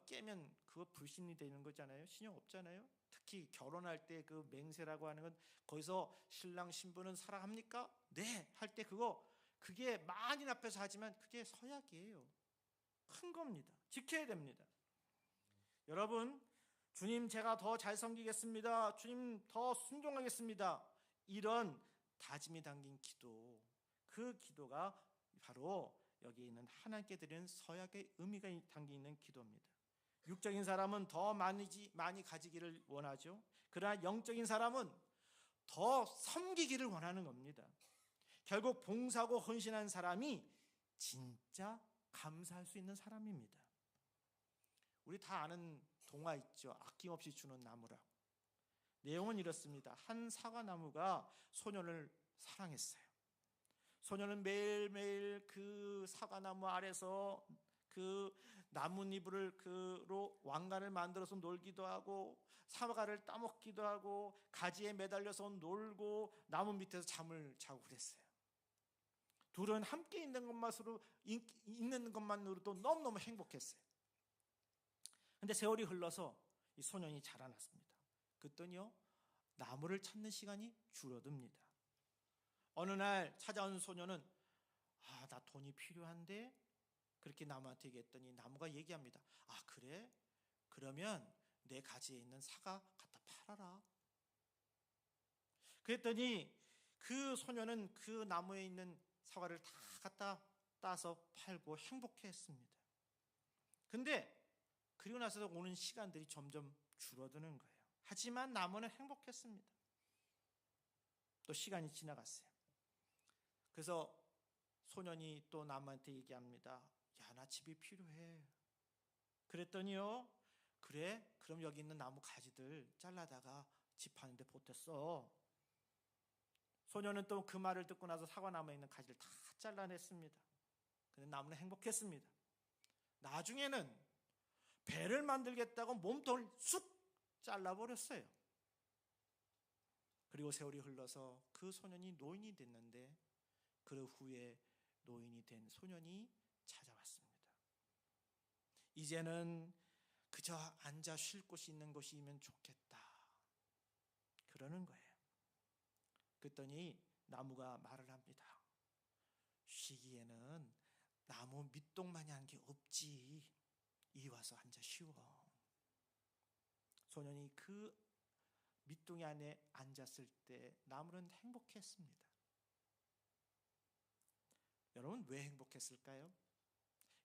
깨면 그거 불신이 되는 거잖아요. 신용 없잖아요. 특히 결혼할 때 그 맹세라고 하는 건 거기서 신랑 신부는 사랑합니까? 네 할 때 그게 만인 앞에서 하지만 그게 서약이에요. 큰 겁니다. 지켜야 됩니다. 여러분, 주님 제가 더 잘 섬기겠습니다. 주님 더 순종하겠습니다. 이런 다짐이 담긴 기도, 그 기도가 바로 여기 있는 하나님께 드리는 서약의 의미가 담겨 있는 기도입니다. 육적인 사람은 더 많이 가지기를 원하죠. 그러나 영적인 사람은 더 섬기기를 원하는 겁니다. 결국 봉사하고 헌신한 사람이 진짜 감사할 수 있는 사람입니다. 우리 다 아는 동화 있죠. 아낌없이 주는 나무라고. 내용은 이렇습니다. 한 사과나무가 소년을 사랑했어요. 소년은 매일매일 그 사과나무 아래서 그 나뭇잎으로 왕관을 만들어서 놀기도 하고 사과를 따먹기도 하고 가지에 매달려서 놀고 나무 밑에서 잠을 자고 그랬어요. 둘은 함께 있는 것만으로도 너무너무 행복했어요. 그런데 세월이 흘러서 이 소년이 자라났습니다. 그랬더니요, 나무를 찾는 시간이 줄어듭니다. 어느 날 찾아온 소년은 나 돈이 필요한데 그렇게 나무한테 얘기했더니 나무가 얘기합니다. 그래? 그러면 내 가지에 있는 사과 갖다 팔아라. 그랬더니 그 소녀는 그 나무에 있는 사과를 다 갖다 따서 팔고 행복해했습니다. 근데 그리고 나서 오는 시간들이 점점 줄어드는 거예요. 하지만 나무는 행복했습니다. 또 시간이 지나갔어요. 그래서 소년이 또 나무한테 얘기합니다. 야, 나 집이 필요해. 그랬더니요, 그래? 그럼 여기 있는 나무 가지들 잘라다가 집 파는데 보탰어. 소년은 또 그 말을 듣고 나서 사과나무에 있는 가지를 다 잘라냈습니다. 근데 나무는 행복했습니다. 나중에는 배를 만들겠다고 몸통을 쑥 잘라버렸어요. 그리고 세월이 흘러서 그 소년이 노인이 됐는데 그 후에 노인이 된 소년이 찾아왔습니다. 이제는 그저 앉아 쉴 곳이 있는 곳이면 좋겠다 그러는 거예요. 그랬더니 나무가 말을 합니다. 쉬기에는 나무 밑동만한 게 없지. 이리 와서 앉아 쉬어. 소년이 그 밑동이 안에 앉았을 때 나무는 행복했습니다. 여러분, 왜 행복했을까요?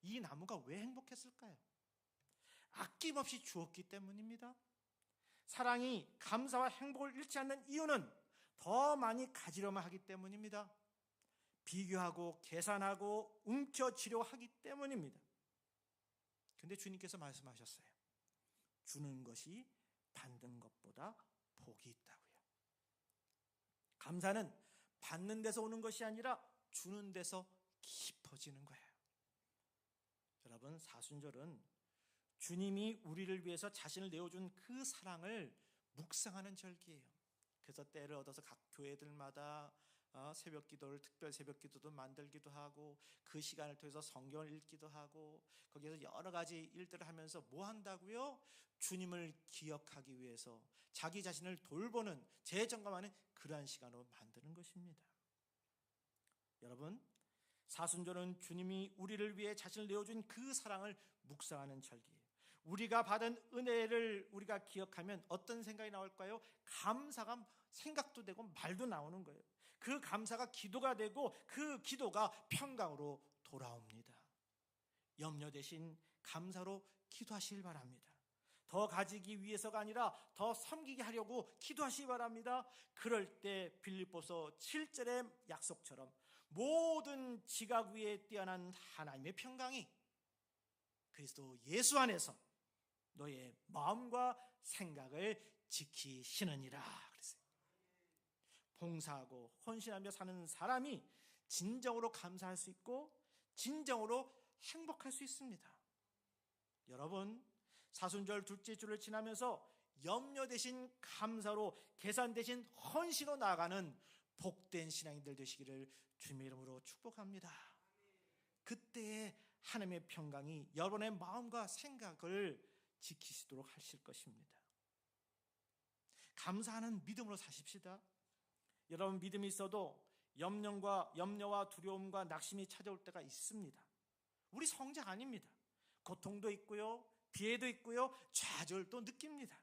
이 나무가 왜 행복했을까요? 아낌없이 주었기 때문입니다. 사랑이 감사와 행복을 잃지 않는 이유는 더 많이 가지려만 하기 때문입니다. 비교하고 계산하고 움켜쥐려 하기 때문입니다. 근데 주님께서 말씀하셨어요. 주는 것이 받는 것보다 복이 있다고요. 감사는 받는 데서 오는 것이 아니라 주는 데서 깊어지는 거예요. 여러분, 사순절은 주님이 우리를 위해서 자신을 내어준 그 사랑을 묵상하는 절기예요. 그래서 때를 얻어서 각 교회들마다 새벽 기도를, 특별 새벽 기도도 만들기도 하고 그 시간을 통해서 성경을 읽기도 하고 거기에서 여러 가지 일들을 하면서 뭐 한다고요? 주님을 기억하기 위해서 자기 자신을 돌보는, 재점검하는 그러한 시간으로 만드는 것입니다. 여러분, 사순절은 주님이 우리를 위해 자신을 내어준 그 사랑을 묵상하는 절기예요. 우리가 받은 은혜를 우리가 기억하면 어떤 생각이 나올까요? 감사가 생각도 되고 말도 나오는 거예요. 그 감사가 기도가 되고 그 기도가 평강으로 돌아옵니다. 염려 대신 감사로 기도하시길 바랍니다. 더 가지기 위해서가 아니라 더 섬기게 하려고 기도하시기 바랍니다. 그럴 때 빌립보서 7절의 약속처럼 모든 지각 위에 뛰어난 하나님의 평강이 그리스도 예수 안에서 너의 마음과 생각을 지키시느니라 그랬어요. 봉사하고 헌신하며 사는 사람이 진정으로 감사할 수 있고 진정으로 행복할 수 있습니다. 여러분, 사순절 둘째 주를 지나면서 염려 대신 감사로, 계산 대신 헌신으로 나아가는 복된 신앙인들 되시기를 주님의 이름으로 축복합니다. 그때의 하나님의 평강이 여러분의 마음과 생각을 지키시도록 하실 것입니다. 감사하는 믿음으로 사십시다. 여러분, 믿음이 있어도 염려와 두려움과 낙심이 찾아올 때가 있습니다. 우리 성자 아닙니다. 고통도 있고요, 비애도 있고요, 좌절도 느낍니다.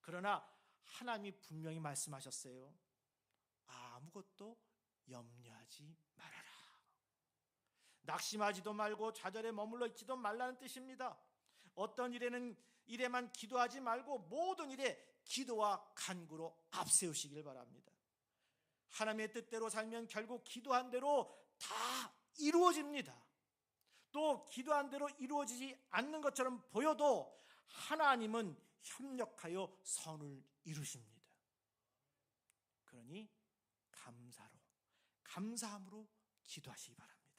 그러나 하나님이 분명히 말씀하셨어요. 아무것도 염려하지 말아라. 낙심하지도 말고 좌절에 머물러 있지도 말라는 뜻입니다. 어떤 일에만 기도하지 말고 모든 일에 기도와 간구로 앞세우시길 바랍니다. 하나님의 뜻대로 살면 결국 기도한 대로 다 이루어집니다. 또 기도한 대로 이루어지지 않는 것처럼 보여도 하나님은 협력하여 선을 이루십니다. 그러니 감사함으로 기도하시기 바랍니다.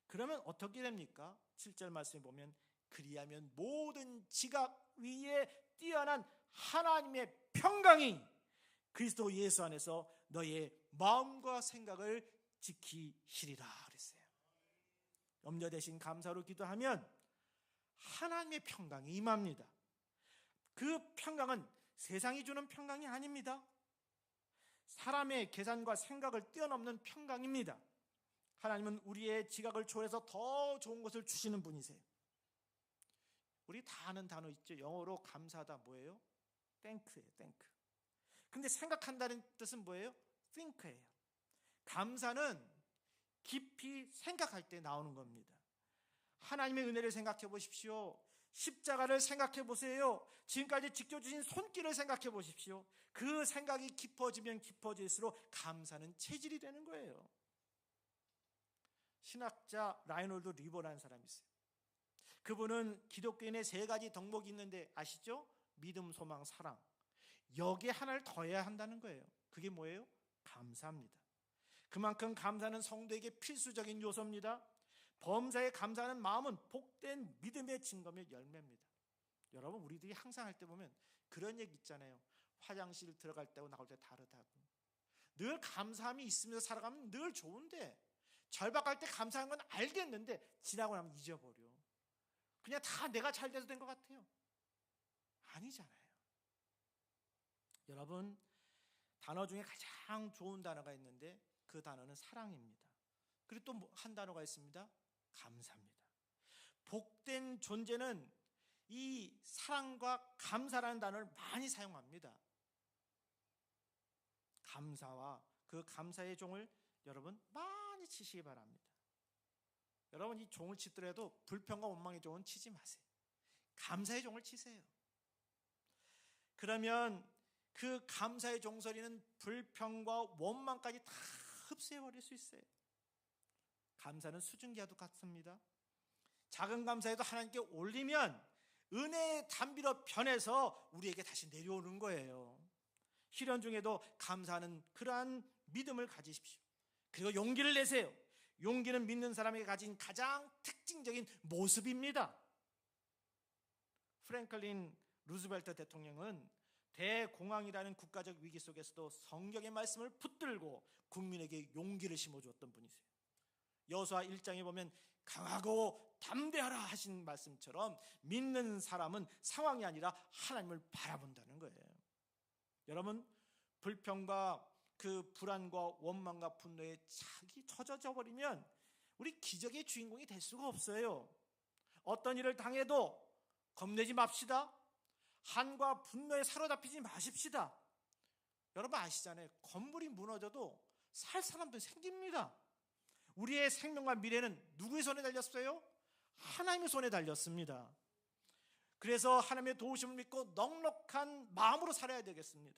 그러면 어떻게 됩니까? 7절 말씀에 보면 그리하면 모든 지각 위에 뛰어난 하나님의 평강이 그리스도 예수 안에서 너의 마음과 생각을 지키시리라 그랬어요. 염려 대신 감사로 기도하면 하나님의 평강이 임합니다. 그 평강은 세상이 주는 평강이 아닙니다. 사람의 계산과 생각을 뛰어넘는 평강입니다. 하나님은 우리의 지각을 초월해서 더 좋은 것을 주시는 분이세요. 우리 다 아는 단어 있죠. 영어로 감사하다 뭐예요? 땡크예요. 땡크. 근데 생각한다는 뜻은 뭐예요? think예요. 감사는 깊이 생각할 때 나오는 겁니다. 하나님의 은혜를 생각해 보십시오. 십자가를 생각해 보세요. 지금까지 지켜주신 손길을 생각해 보십시오. 그 생각이 깊어지면 깊어질수록 감사는 체질이 되는 거예요. 신학자 라이놀드 리버라는 사람이 있어요. 그분은 기독교인의 3가지 덕목이 있는데 아시죠? 믿음, 소망, 사랑. 여기에 하나를 더해야 한다는 거예요. 그게 뭐예요? 감사입니다. 그만큼 감사는 성도에게 필수적인 요소입니다. 범사에 감사하는 마음은 복된 믿음의 증거며 열매입니다. 여러분, 우리들이 항상 할 때 보면 그런 얘기 있잖아요. 화장실 들어갈 때하고 나올 때 다르다고. 늘 감사함이 있으면서 살아가면 늘 좋은데, 절박할 때 감사한 건 알겠는데 지나고 나면 잊어버려. 그냥 다 내가 잘 돼서 된 것 같아요. 아니잖아요. 여러분, 단어 중에 가장 좋은 단어가 있는데 그 단어는 사랑입니다. 그리고 또 한 단어가 있습니다. 감사입니다. 복된 존재는 이 사랑과 감사라는 단어를 많이 사용합니다. 감사와 그 감사의 종을 여러분 많이 치시기 바랍니다. 여러분, 이 종을 치더라도 불평과 원망의 종은 치지 마세요. 감사의 종을 치세요. 그러면 그 감사의 종소리는 불평과 원망까지 다 흡수해버릴 수 있어요. 감사는 수증기와도 같습니다. 작은 감사에도 하나님께 올리면 은혜의 담비로 변해서 우리에게 다시 내려오는 거예요. 시련 중에도 감사하는 그러한 믿음을 가지십시오. 그리고 용기를 내세요. 용기는 믿는 사람에게 가진 가장 특징적인 모습입니다. 프랭클린 루즈벨트 대통령은 대공황이라는 국가적 위기 속에서도 성경의 말씀을 붙들고 국민에게 용기를 심어주었던 분이세요. 여호수아 1장에 보면 강하고 담대하라 하신 말씀처럼 믿는 사람은 상황이 아니라 하나님을 바라본다는 거예요. 여러분, 불평과 그 불안과 원망과 분노에 자기 젖어져 버리면 우리 기적의 주인공이 될 수가 없어요. 어떤 일을 당해도 겁내지 맙시다. 한과 분노에 사로잡히지 마십시다. 여러분 아시잖아요. 건물이 무너져도 살 사람도 생깁니다. 우리의 생명과 미래는 누구의 손에 달렸어요? 하나님의 손에 달렸습니다. 그래서 하나님의 도우심을 믿고 넉넉한 마음으로 살아야 되겠습니다.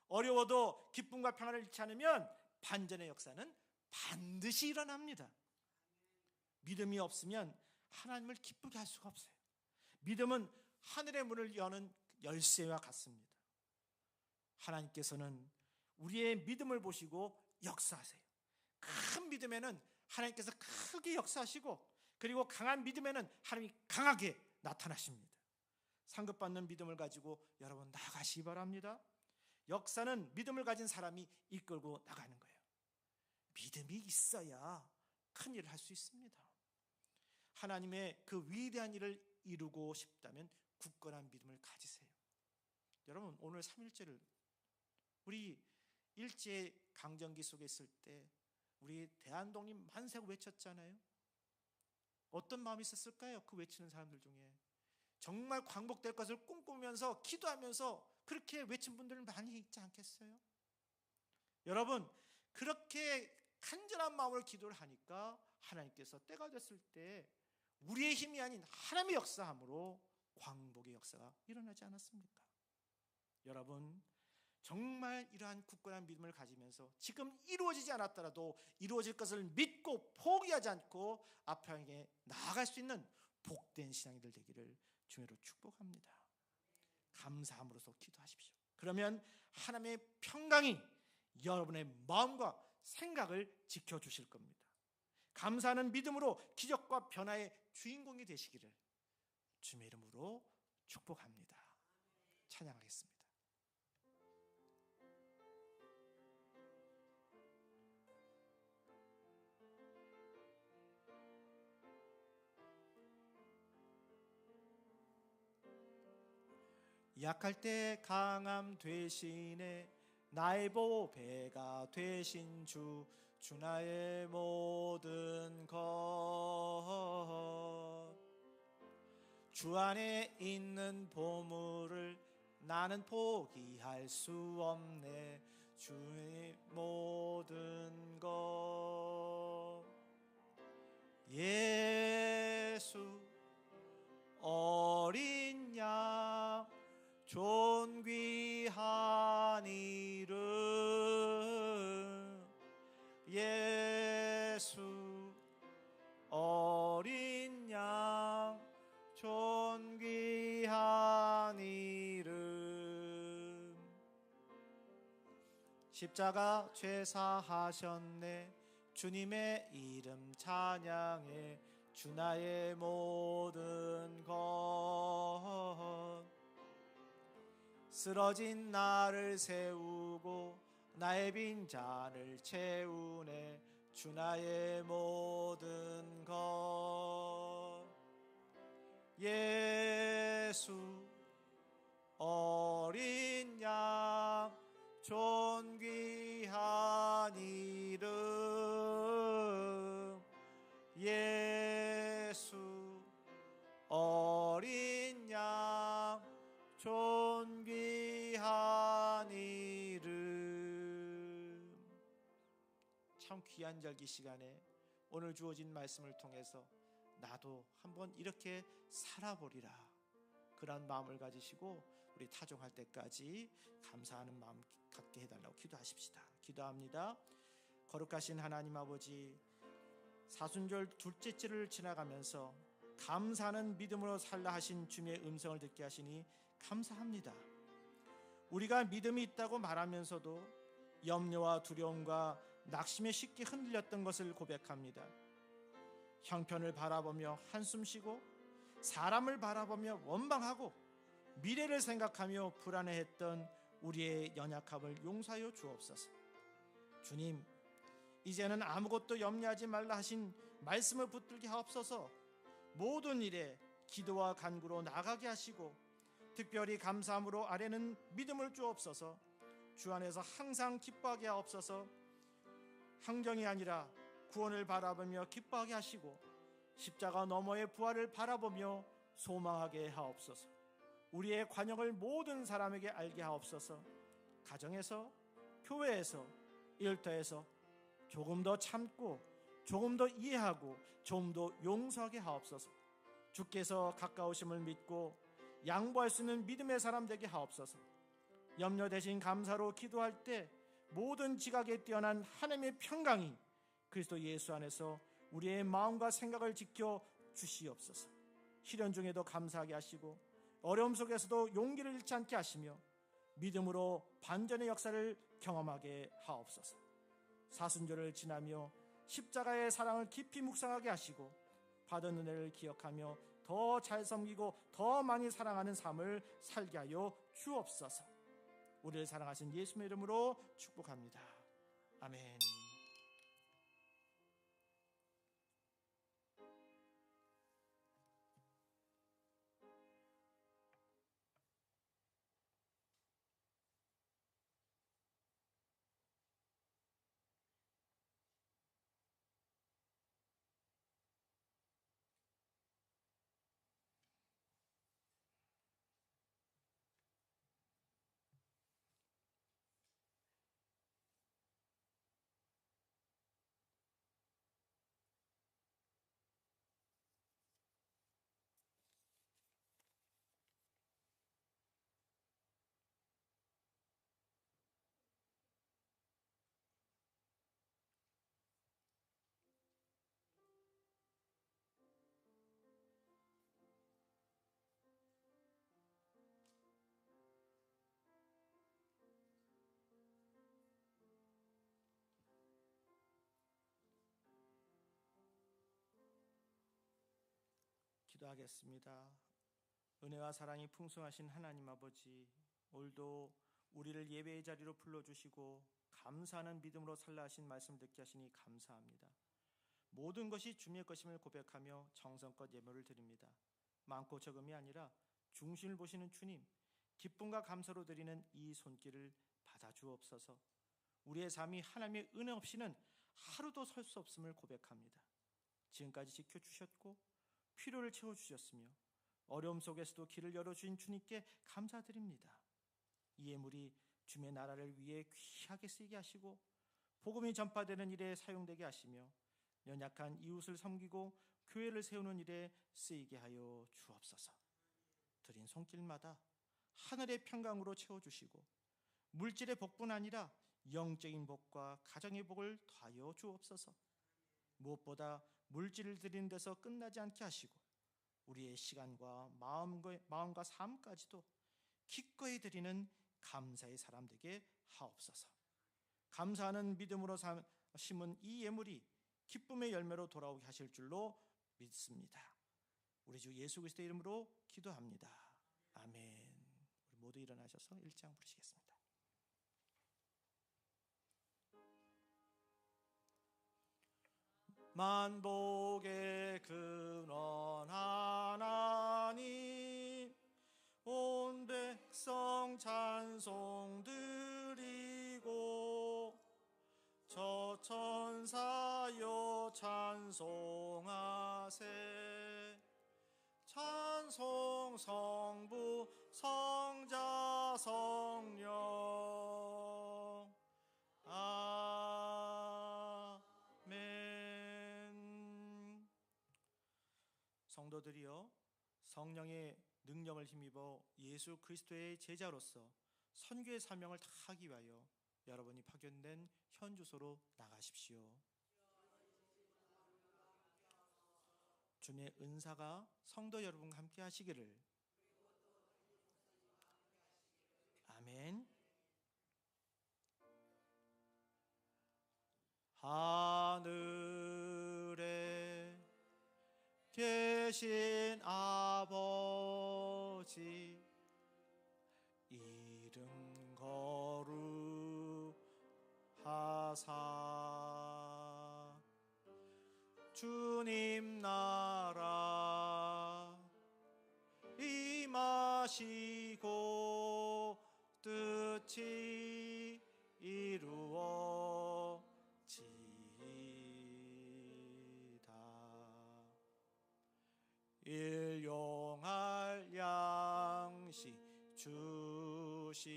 어려워도 기쁨과 평안을 잃지 않으면 반전의 역사는 반드시 일어납니다. 믿음이 없으면 하나님을 기쁘게 할 수가 없어요. 믿음은 하늘의 문을 여는 열쇠와 같습니다. 하나님께서는 우리의 믿음을 보시고 역사하세요. 큰 믿음에는 하나님께서 크게 역사하시고, 그리고 강한 믿음에는 하나님이 강하게 나타나십니다. 상급받는 믿음을 가지고 여러분 나아가시기 바랍니다. 역사는 믿음을 가진 사람이 이끌고 나가는 거예요. 믿음이 있어야 큰 일을 할 수 있습니다. 하나님의 그 위대한 일을 이루고 싶다면 굳건한 믿음을 가지세요. 여러분, 오늘 3일째를 우리 일제 강점기 속에 있을 때 우리 대한독립 만세고 외쳤잖아요. 어떤 마음이 있었을까요? 그 외치는 사람들 중에 정말 광복될 것을 꿈꾸면서 기도하면서 그렇게 외친 분들 많이 있지 않겠어요? 여러분, 그렇게 간절한 마음으로 기도를 하니까 하나님께서 때가 됐을 때 우리의 힘이 아닌 하나님의 역사함으로 광복의 역사가 일어나지 않았습니까? 여러분, 정말 이러한 굳건한 믿음을 가지면서 지금 이루어지지 않았더라도 이루어질 것을 믿고 포기하지 않고 앞으로 향해 나아갈 수 있는 복된 신앙이들 되기를 주님으로 축복합니다. 감사함으로써 기도하십시오. 그러면 하나님의 평강이 여러분의 마음과 생각을 지켜주실 겁니다. 감사하는 믿음으로 기적과 변화의 주인공이 되시기를 주님의 이름으로 축복합니다. 찬양하겠습니다. 약할 때 강함 되시네 나의 보배가 되신 주 나의 모든 것 주 안에 있는 보물을 나는 포기할 수 없네 주의 모든 것 예수 어린 양 존귀한 이름 예수 어린 양 존귀한 이름 십자가 죄사하셨네 주님의 이름 찬양해 주 나의 모든 것 쓰러진 나를 세우고 나의 빈잔을 채우네 주 나의 모든 것 예수 어린 양 존귀한 이름 예수 어린 양 존귀한 이름 참 귀한 절기 시간에 오늘 주어진 말씀을 통해서 나도 한번 이렇게 살아보리라 그런 마음을 가지시고 우리 타종할 때까지 감사하는 마음 갖게 해달라고 기도하십시다. 기도합니다. 거룩하신 하나님 아버지 사순절 둘째째를 지나가면서 감사하는 믿음으로 살라 하신 주님의 음성을 듣게 하시니 감사합니다. 우리가 믿음이 있다고 말하면서도 염려와 두려움과 낙심에 쉽게 흔들렸던 것을 고백합니다. 형편을 바라보며 한숨 쉬고 사람을 바라보며 원망하고 미래를 생각하며 불안해했던 우리의 연약함을 용서하여 주옵소서. 주님, 이제는 아무것도 염려하지 말라 하신 말씀을 붙들게 하옵소서. 모든 일에 기도와 간구로 나가게 하시고 특별히 감사함으로 아뢰는 믿음을 주옵소서. 주 안에서 항상 기뻐하게 하옵소서. 환경이 아니라 구원을 바라보며 기뻐하게 하시고 십자가 너머의 부활을 바라보며 소망하게 하옵소서. 우리의 관역을 모든 사람에게 알게 하옵소서. 가정에서, 교회에서, 일터에서 조금 더 참고 조금 더 이해하고 좀 더 용서하게 하옵소서. 주께서 가까우심을 믿고 양보할 수 있는 믿음의 사람 되게 하옵소서. 염려 대신 감사로 기도할 때 모든 지각에 뛰어난 하나님의 평강이 그리스도 예수 안에서 우리의 마음과 생각을 지켜 주시옵소서. 시련 중에도 감사하게 하시고 어려움 속에서도 용기를 잃지 않게 하시며 믿음으로 반전의 역사를 경험하게 하옵소서. 사순절을 지나며 십자가의 사랑을 깊이 묵상하게 하시고 받은 은혜를 기억하며 더 잘 섬기고 더 많이 사랑하는 삶을 살게 하여 주옵소서. 우리를 사랑하신 예수의 이름으로 축복합니다. 아멘. 기도하겠습니다. 은혜와 사랑이 풍성하신 하나님 아버지, 오늘도 우리를 예배의 자리로 불러주시고 감사하는 믿음으로 살라 하신 말씀을 듣게 하시니 감사합니다. 모든 것이 주님의 것임을 고백하며 정성껏 예배를 드립니다. 많고 적음이 아니라 중심을 보시는 주님, 기쁨과 감사로 드리는 이 손길을 받아주옵소서. 우리의 삶이 하나님의 은혜 없이는 하루도 설 수 없음을 고백합니다. 지금까지 지켜주셨고 필요를 채워주셨으며 어려움 속에서도 길을 열어주신 주님께 감사드립니다. 이 예물이 주님의 나라를 위해 귀하게 쓰이게 하시고 복음이 전파되는 일에 사용되게 하시며 연약한 이웃을 섬기고 교회를 세우는 일에 쓰이게 하여 주옵소서. 드린 손길마다 하늘의 평강으로 채워주시고 물질의 복뿐 아니라 영적인 복과 가정의 복을 더하여 주옵소서. 무엇보다 물질을 드리는 데서 끝나지 않게 하시고 우리의 시간과 마음과 삶까지도 기꺼이 드리는 감사의 사람 되게 하옵소서. 감사하는 믿음으로 심은 이 예물이 기쁨의 열매로 돌아오게 하실 줄로 믿습니다. 우리 주 예수 그리스도의 이름으로 기도합니다. 아멘. 우리 모두 일어나셔서 1장 부르시겠습니다. 만복의 근원 하나님, 온 백성 찬송 드리고 저 천사여 찬송하세. 찬송 성부 성자 성령. 아멘. 성도들이여, 성령의 능력을 힘입어 예수 그리스도의 제자로서 선교의 사명을 다하기 위하여 여러분이 파견된 현 주소로 나가십시오. 주님의 은사가 성도 여러분과 함께 하시기를. 아멘. 하늘에 계신 아버지, 이름 거룩하사 주님 나라 임하시고 뜻이 이루어지이다. 일용할 양식 주시고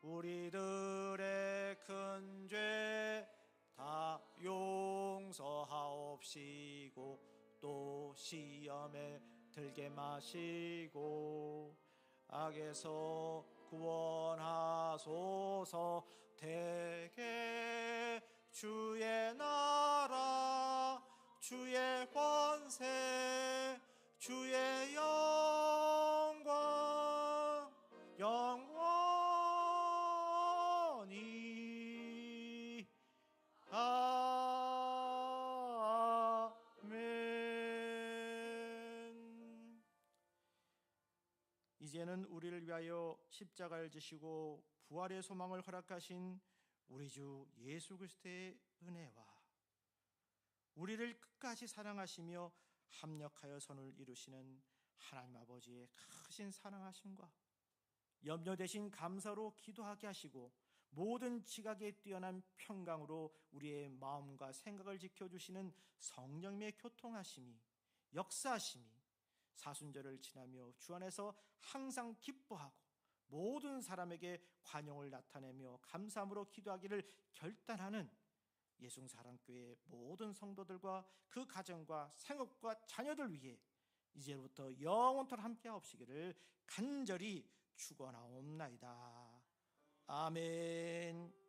우리들의 큰 죄 다 용서하옵시고 또 시험에 들게 마시고 악에서 구원하소서. 대개 주의 나라 주의 권세 주의 영광 영원히 아멘. 이제는 우리를 위하여 십자가를 지시고 부활의 소망을 허락하신 우리 주 예수 그리스도의 은혜와 우리를 끝까지 사랑하시며 합력하여 선을 이루시는 하나님 아버지의 크신 사랑하심과 염려 대신 감사로 기도하게 하시고 모든 지각에 뛰어난 평강으로 우리의 마음과 생각을 지켜주시는 성령님의 교통하심이 역사하심이 사순절을 지나며 주 안에서 항상 기뻐하고 모든 사람에게 관용을 나타내며 감사함으로 기도하기를 결단하는 예수사랑교회 모든 성도들과 그 가정과 생업과 자녀들 위해 이제부터 영원토록 함께 하옵시기를 간절히 축원하옵나이다. 아멘.